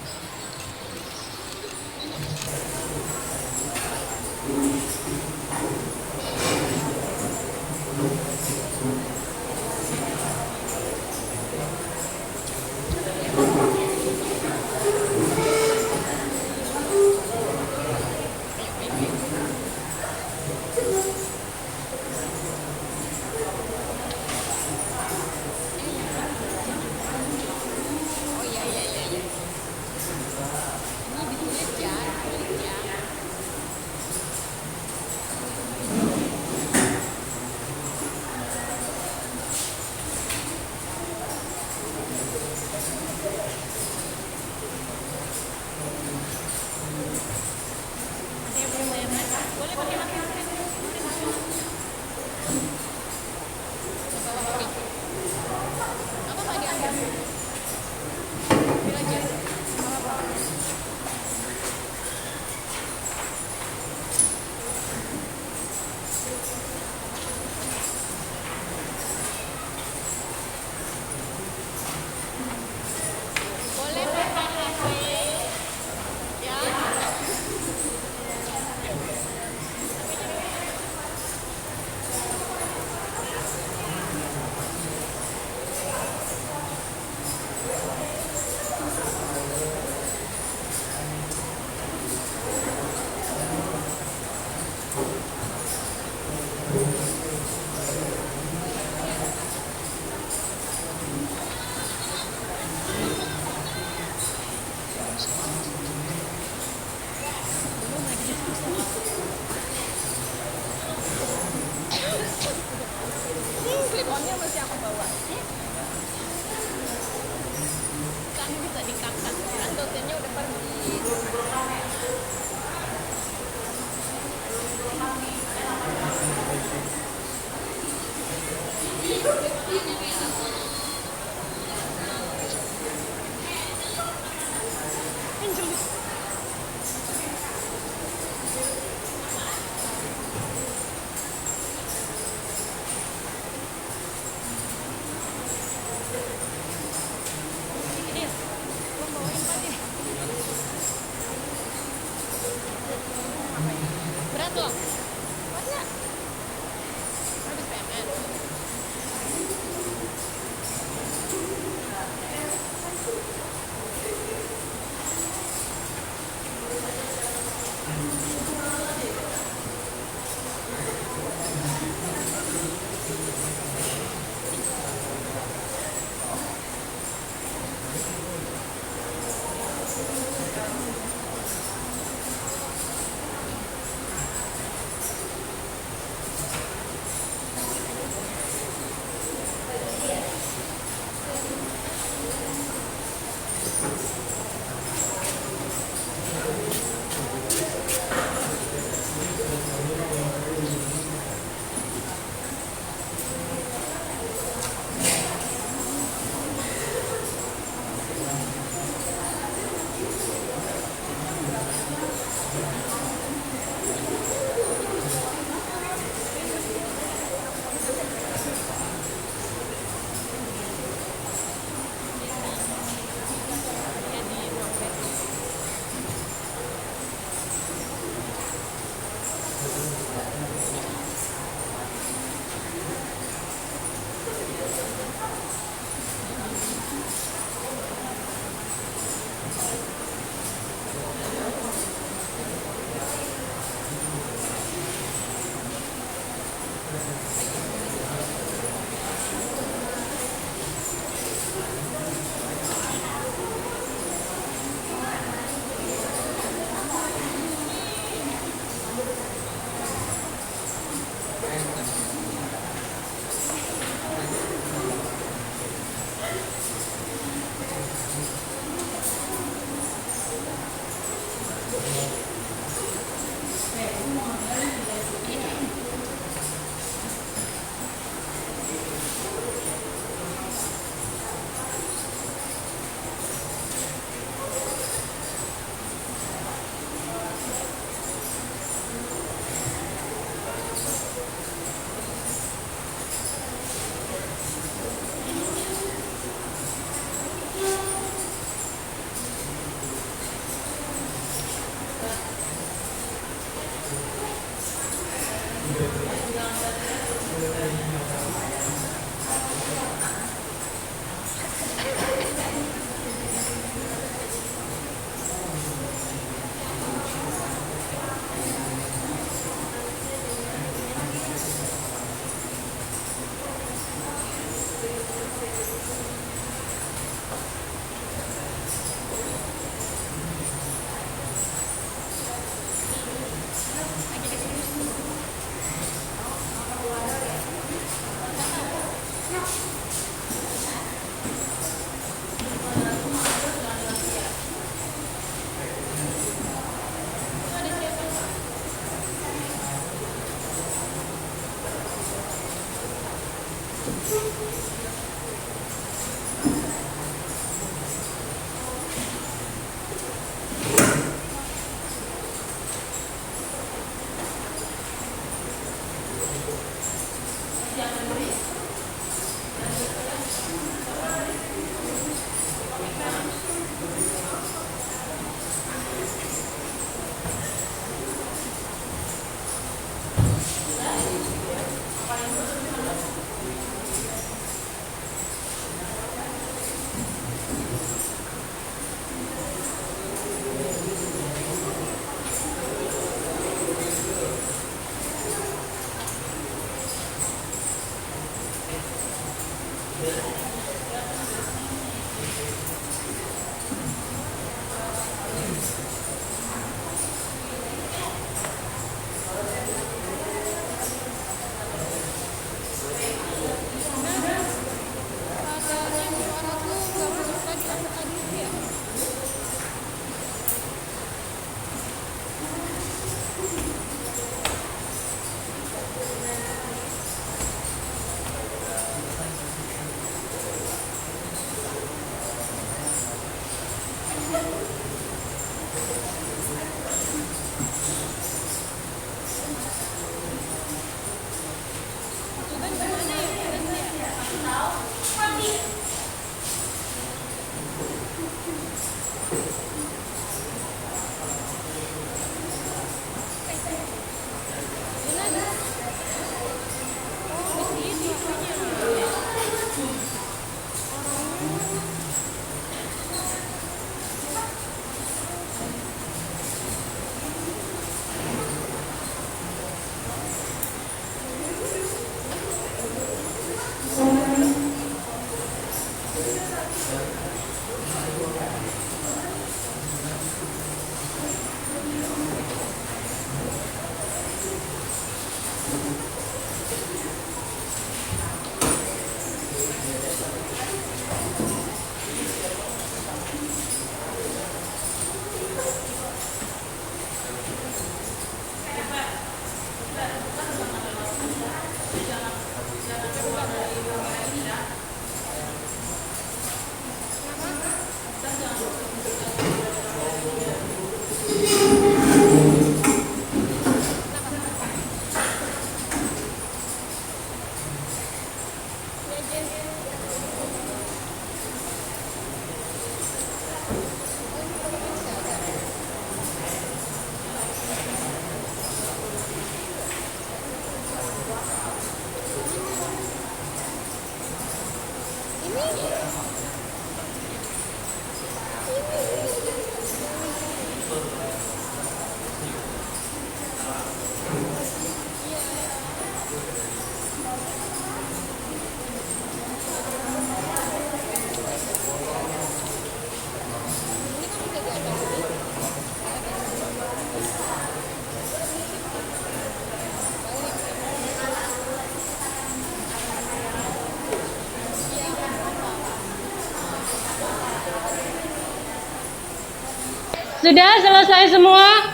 Sudah selesai semua?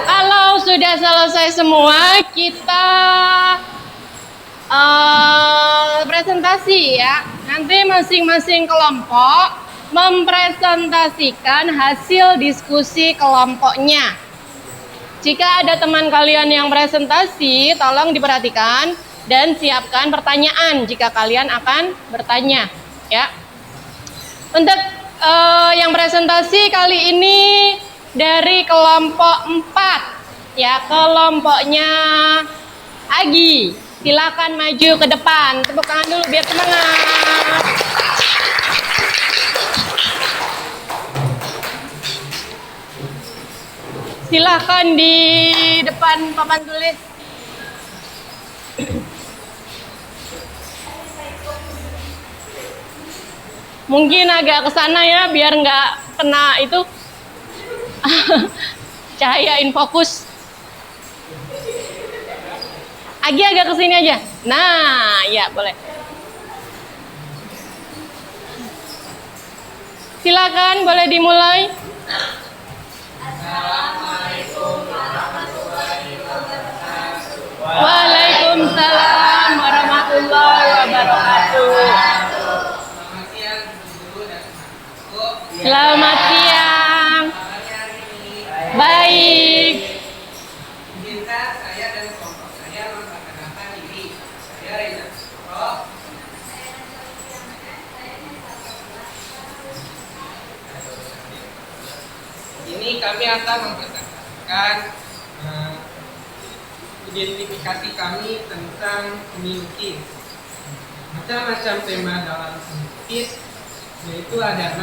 Kalau sudah selesai semua, kita presentasi ya. Nanti masing-masing kelompok mempresentasikan hasil diskusi kelompoknya. Jika ada teman kalian yang presentasi, tolong diperhatikan dan siapkan pertanyaan jika kalian akan bertanya ya. Untuk yang presentasi kali ini dari kelompok 4 ya, kelompoknya Agi. Silakan maju ke depan. Tepuk tangan dulu biar semangat. Silakan di depan papan tulis. Mungkin agak ke sana ya, biar nggak kena itu cahaya infokus. Agi agak ke sini aja. Nah, ya boleh. Silakan, boleh dimulai. Assalamualaikum warahmatullahi wabarakatuh. Waalaikumsalam warahmatullahi wabarakatuh. Selamat siang. Baik. Izinkan saya dan kelompok saya memperkenalkan diri. Saya Reza Sukro. Ini kami akan mempresentasikan identifikasi kami tentang seni lukis. Macam-macam tema dalam seni lukis, yaitu ada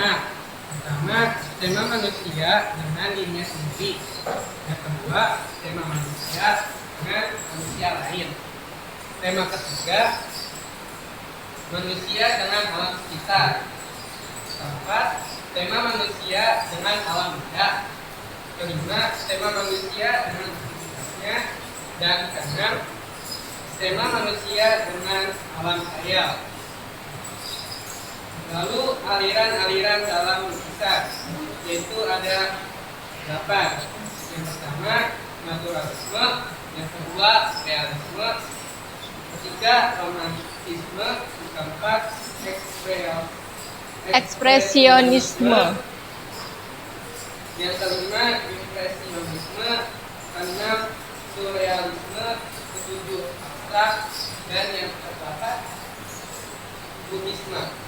pertama, tema manusia dengan dirinya sendiri. Yang kedua, tema manusia dengan manusia lain. Tema ketiga, manusia dengan alam sekitar. Keempat, tema manusia dengan alam benda. Kelima, tema manusia dengan aktivitasnya. Dan keenam, tema manusia dengan alam khayal. Lalu aliran-aliran dalam lukisan, yaitu ada 8. Yang pertama naturalisme, yang kedua realisme, ketiga romantisme, yang keempat Ekspresionisme. Yang kelima impresionisme, keenam surrealisme, ketujuh abstrak, dan yang ke-8 kubisme.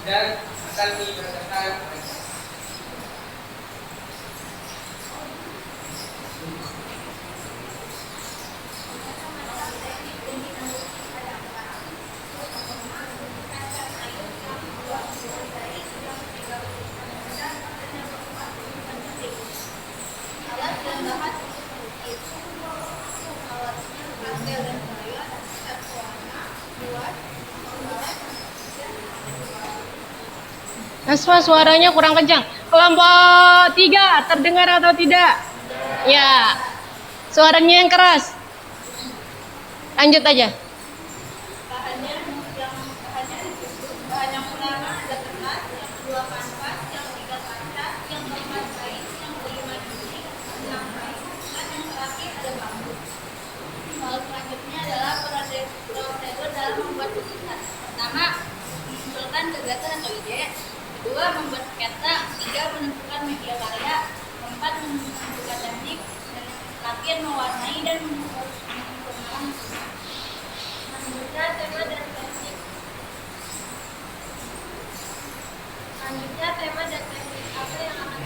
Dan akan dibacakan oleh Aswa, suaranya kurang kencang. Kelompok 3 terdengar atau tidak? Ya. Suaranya yang keras. Lanjut aja. Bahan yang pertama ada kertas, yang kedua kanvas, yang ketiga kaca, yang keempat kain, yang kelima dinding, enam kain, dan yang terakhir ada bambu. Selanjutnya adalah prosedur dalam membuat lukisan. Pertama, mengumpulkan gagasan atau ide. Kedua, membuat sketsa. Ketiga, menentukan media karya. Keempat, menentukan teknik. Dan yang terakhir, mewarnai dan menyempurnakan lukisan. Selanjutnya, tema dan teknik. Apa yang akan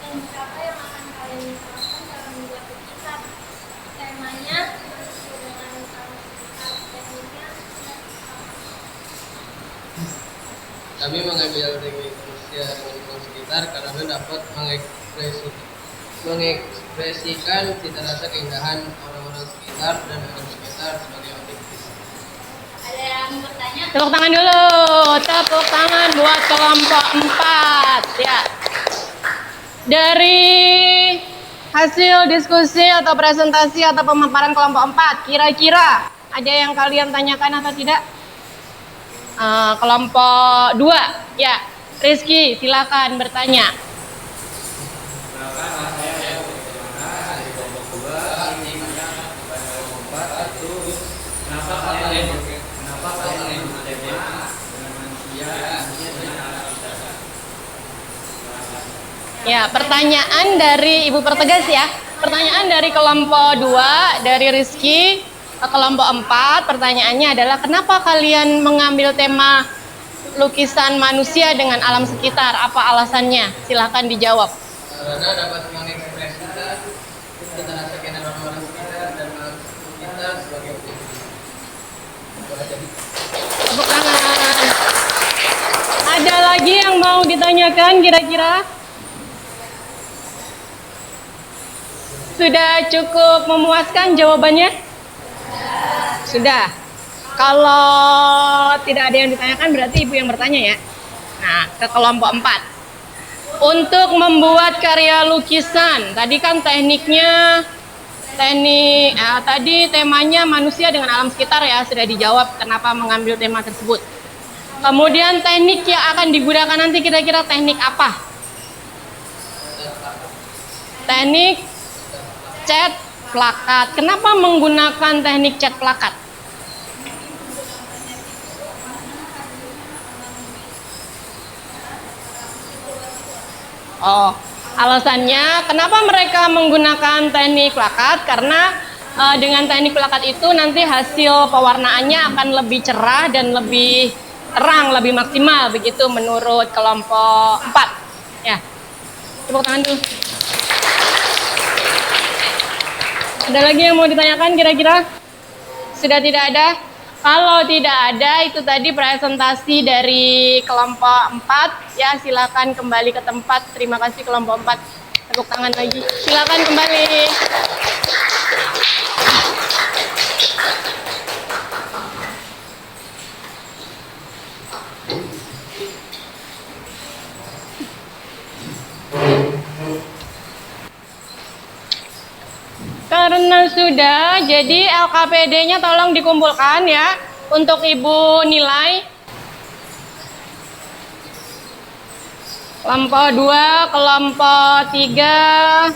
apa yang akan kalian terapkan dalam membuat lukisan? Temanya sesuai dengan tekniknya. Kami mengambil teknik manusia dengan lingkungan sekitar karena dapat mengekspresikan cita rasa keindahan orang-orang sekitar dan alam sekitar sebagai objektif. Ada yang bertanya? Tepuk tangan dulu. Tepuk tangan buat kelompok 4. Ya. Dari hasil diskusi atau presentasi atau pemaparan kelompok 4, kira-kira ada yang kalian tanyakan atau tidak? Kelompok 2, ya. Rizky, silakan bertanya. Ya, pertanyaan dari Ibu pertegas ya. Pertanyaan dari kelompok 2, dari Rizky, kelompok 4, pertanyaannya adalah kenapa kalian mengambil tema lukisan manusia dengan alam sekitar? Apa alasannya? Silahkan dijawab. Karena dapat mengekspresikan cita rasa keindahan orang-orang sekitar dan alam sekitar sebagai objektif. Tepuk tangan. Ada lagi yang mau ditanyakan kira-kira? Sudah cukup memuaskan jawabannya? Sudah. Kalau tidak ada yang ditanyakan berarti Ibu yang bertanya ya. Nah, ke kelompok 4. Untuk membuat karya lukisan, tadi kan tekniknya tadi temanya manusia dengan alam sekitar ya, sudah dijawab kenapa mengambil tema tersebut. Kemudian teknik yang akan digunakan nanti kira-kira teknik apa? Teknik cat plakat. Kenapa menggunakan teknik cat plakat? Oh, alasannya kenapa mereka menggunakan teknik plakat? Karena dengan teknik plakat itu nanti hasil pewarnaannya akan lebih cerah dan lebih terang, lebih maksimal begitu menurut kelompok 4. Ya. Tepuk tangan dulu. Ada lagi yang mau ditanyakan kira-kira? Sudah tidak ada? Kalau tidak ada, itu tadi presentasi dari kelompok 4. Ya, silakan kembali ke tempat. Terima kasih kelompok 4. Tepuk tangan lagi. Silakan kembali. Karena sudah, jadi LKPD-nya tolong dikumpulkan ya untuk Ibu nilai. Kelompok 2, kelompok 3,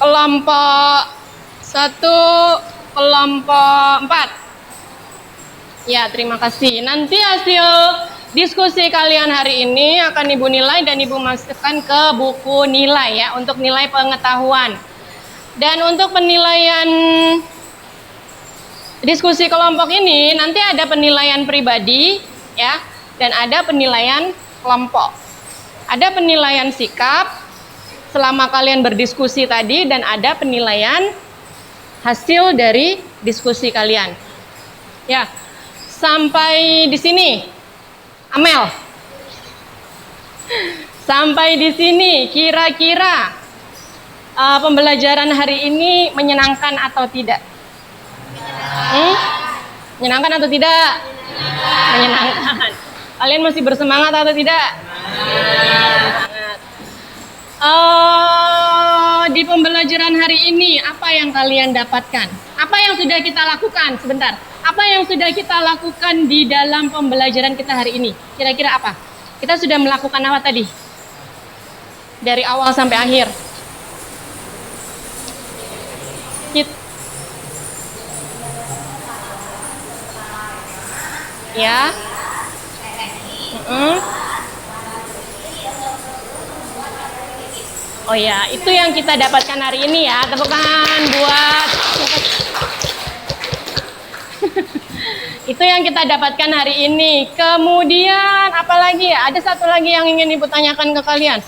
kelompok 1, kelompok 4. Ya, terima kasih. Nanti hasil diskusi kalian hari ini akan Ibu nilai dan Ibu masukkan ke buku nilai ya untuk nilai pengetahuan. Dan untuk penilaian diskusi kelompok ini nanti ada penilaian pribadi ya dan ada penilaian kelompok. Ada penilaian sikap selama kalian berdiskusi tadi dan ada penilaian hasil dari diskusi kalian. Ya. Sampai di sini. Amel, sampai di sini kira-kira pembelajaran hari ini menyenangkan atau tidak? Menyenangkan atau tidak? Menyenangkan. Kalian masih bersemangat atau tidak? Semangat. Di pembelajaran hari ini, apa yang kalian dapatkan? Apa yang sudah kita lakukan? Sebentar. Apa yang sudah kita lakukan di dalam pembelajaran kita hari ini? Kira-kira apa? Kita sudah melakukan apa tadi? Dari awal sampai akhir. Ya. Oh ya, itu yang kita dapatkan hari ini ya. Tepuk tangan buat itu yang kita dapatkan hari ini. Kemudian apa lagi ya? Ada satu lagi yang ingin Ibu tanyakan ke kalian.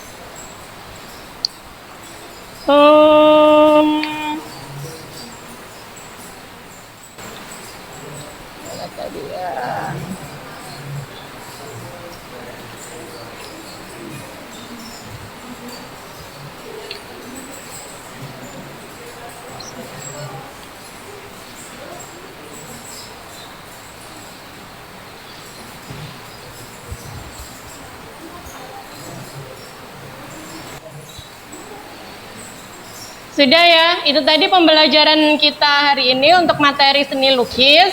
Tadi ya. Sudah ya, itu tadi pembelajaran kita hari ini untuk materi seni lukis.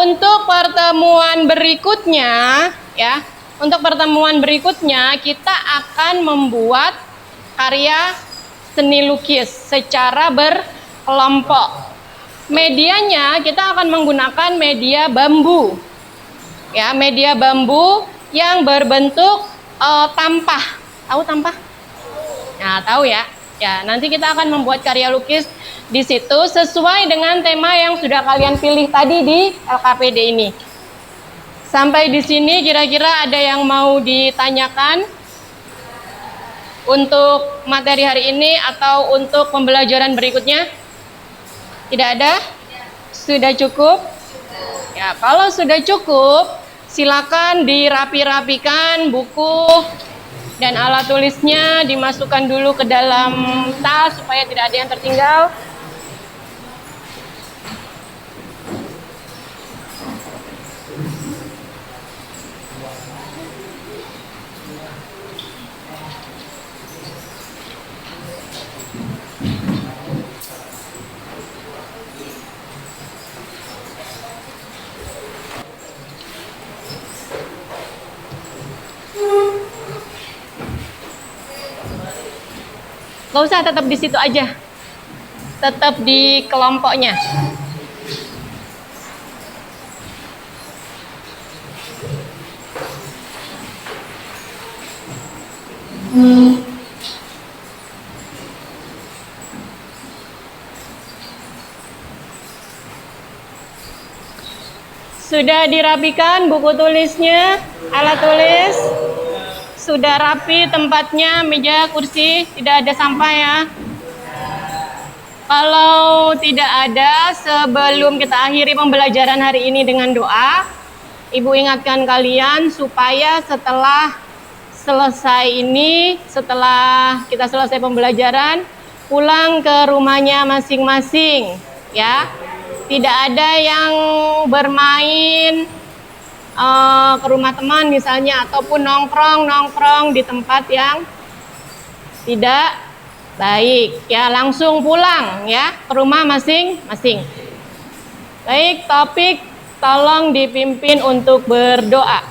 Untuk pertemuan berikutnya, ya, untuk pertemuan berikutnya kita akan membuat karya seni lukis secara berkelompok. Medianya kita akan menggunakan media bambu, ya, media bambu yang berbentuk tampah. Tahu tampah? Nah, tahu ya. Ya, nanti kita akan membuat karya lukis di situ sesuai dengan tema yang sudah kalian pilih tadi di LKPD ini. Sampai di sini kira-kira ada yang mau ditanyakan untuk materi hari ini atau untuk pembelajaran berikutnya? Tidak ada? Sudah cukup? Ya, kalau sudah cukup, silakan dirapi-rapikan buku dan alat tulisnya, dimasukkan dulu ke dalam tas supaya tidak ada yang tertinggal. Gak usah, tetap di situ aja. Tetap di kelompoknya. Sudah dirapikan buku tulisnya, alat tulis? Sudah rapi tempatnya, meja, kursi, tidak ada sampah ya. Kalau tidak ada, sebelum kita akhiri pembelajaran hari ini dengan doa, Ibu ingatkan kalian supaya setelah selesai ini, setelah kita selesai pembelajaran, pulang ke rumahnya masing-masing ya. Tidak ada yang bermain ke rumah teman misalnya, ataupun nongkrong di tempat yang tidak baik ya, langsung pulang ya ke rumah masing-masing. Baik, topik tolong dipimpin untuk berdoa.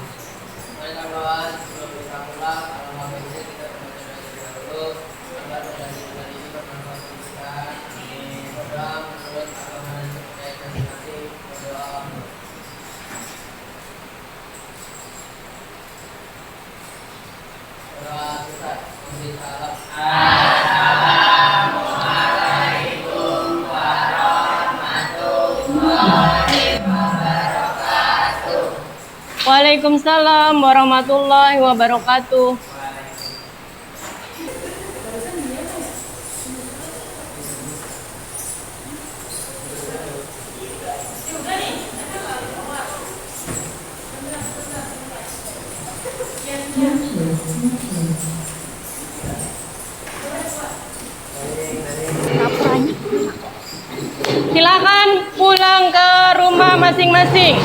Waalaikumsalam warahmatullahi wabarakatuh. Silakan pulang ke rumah masing-masing.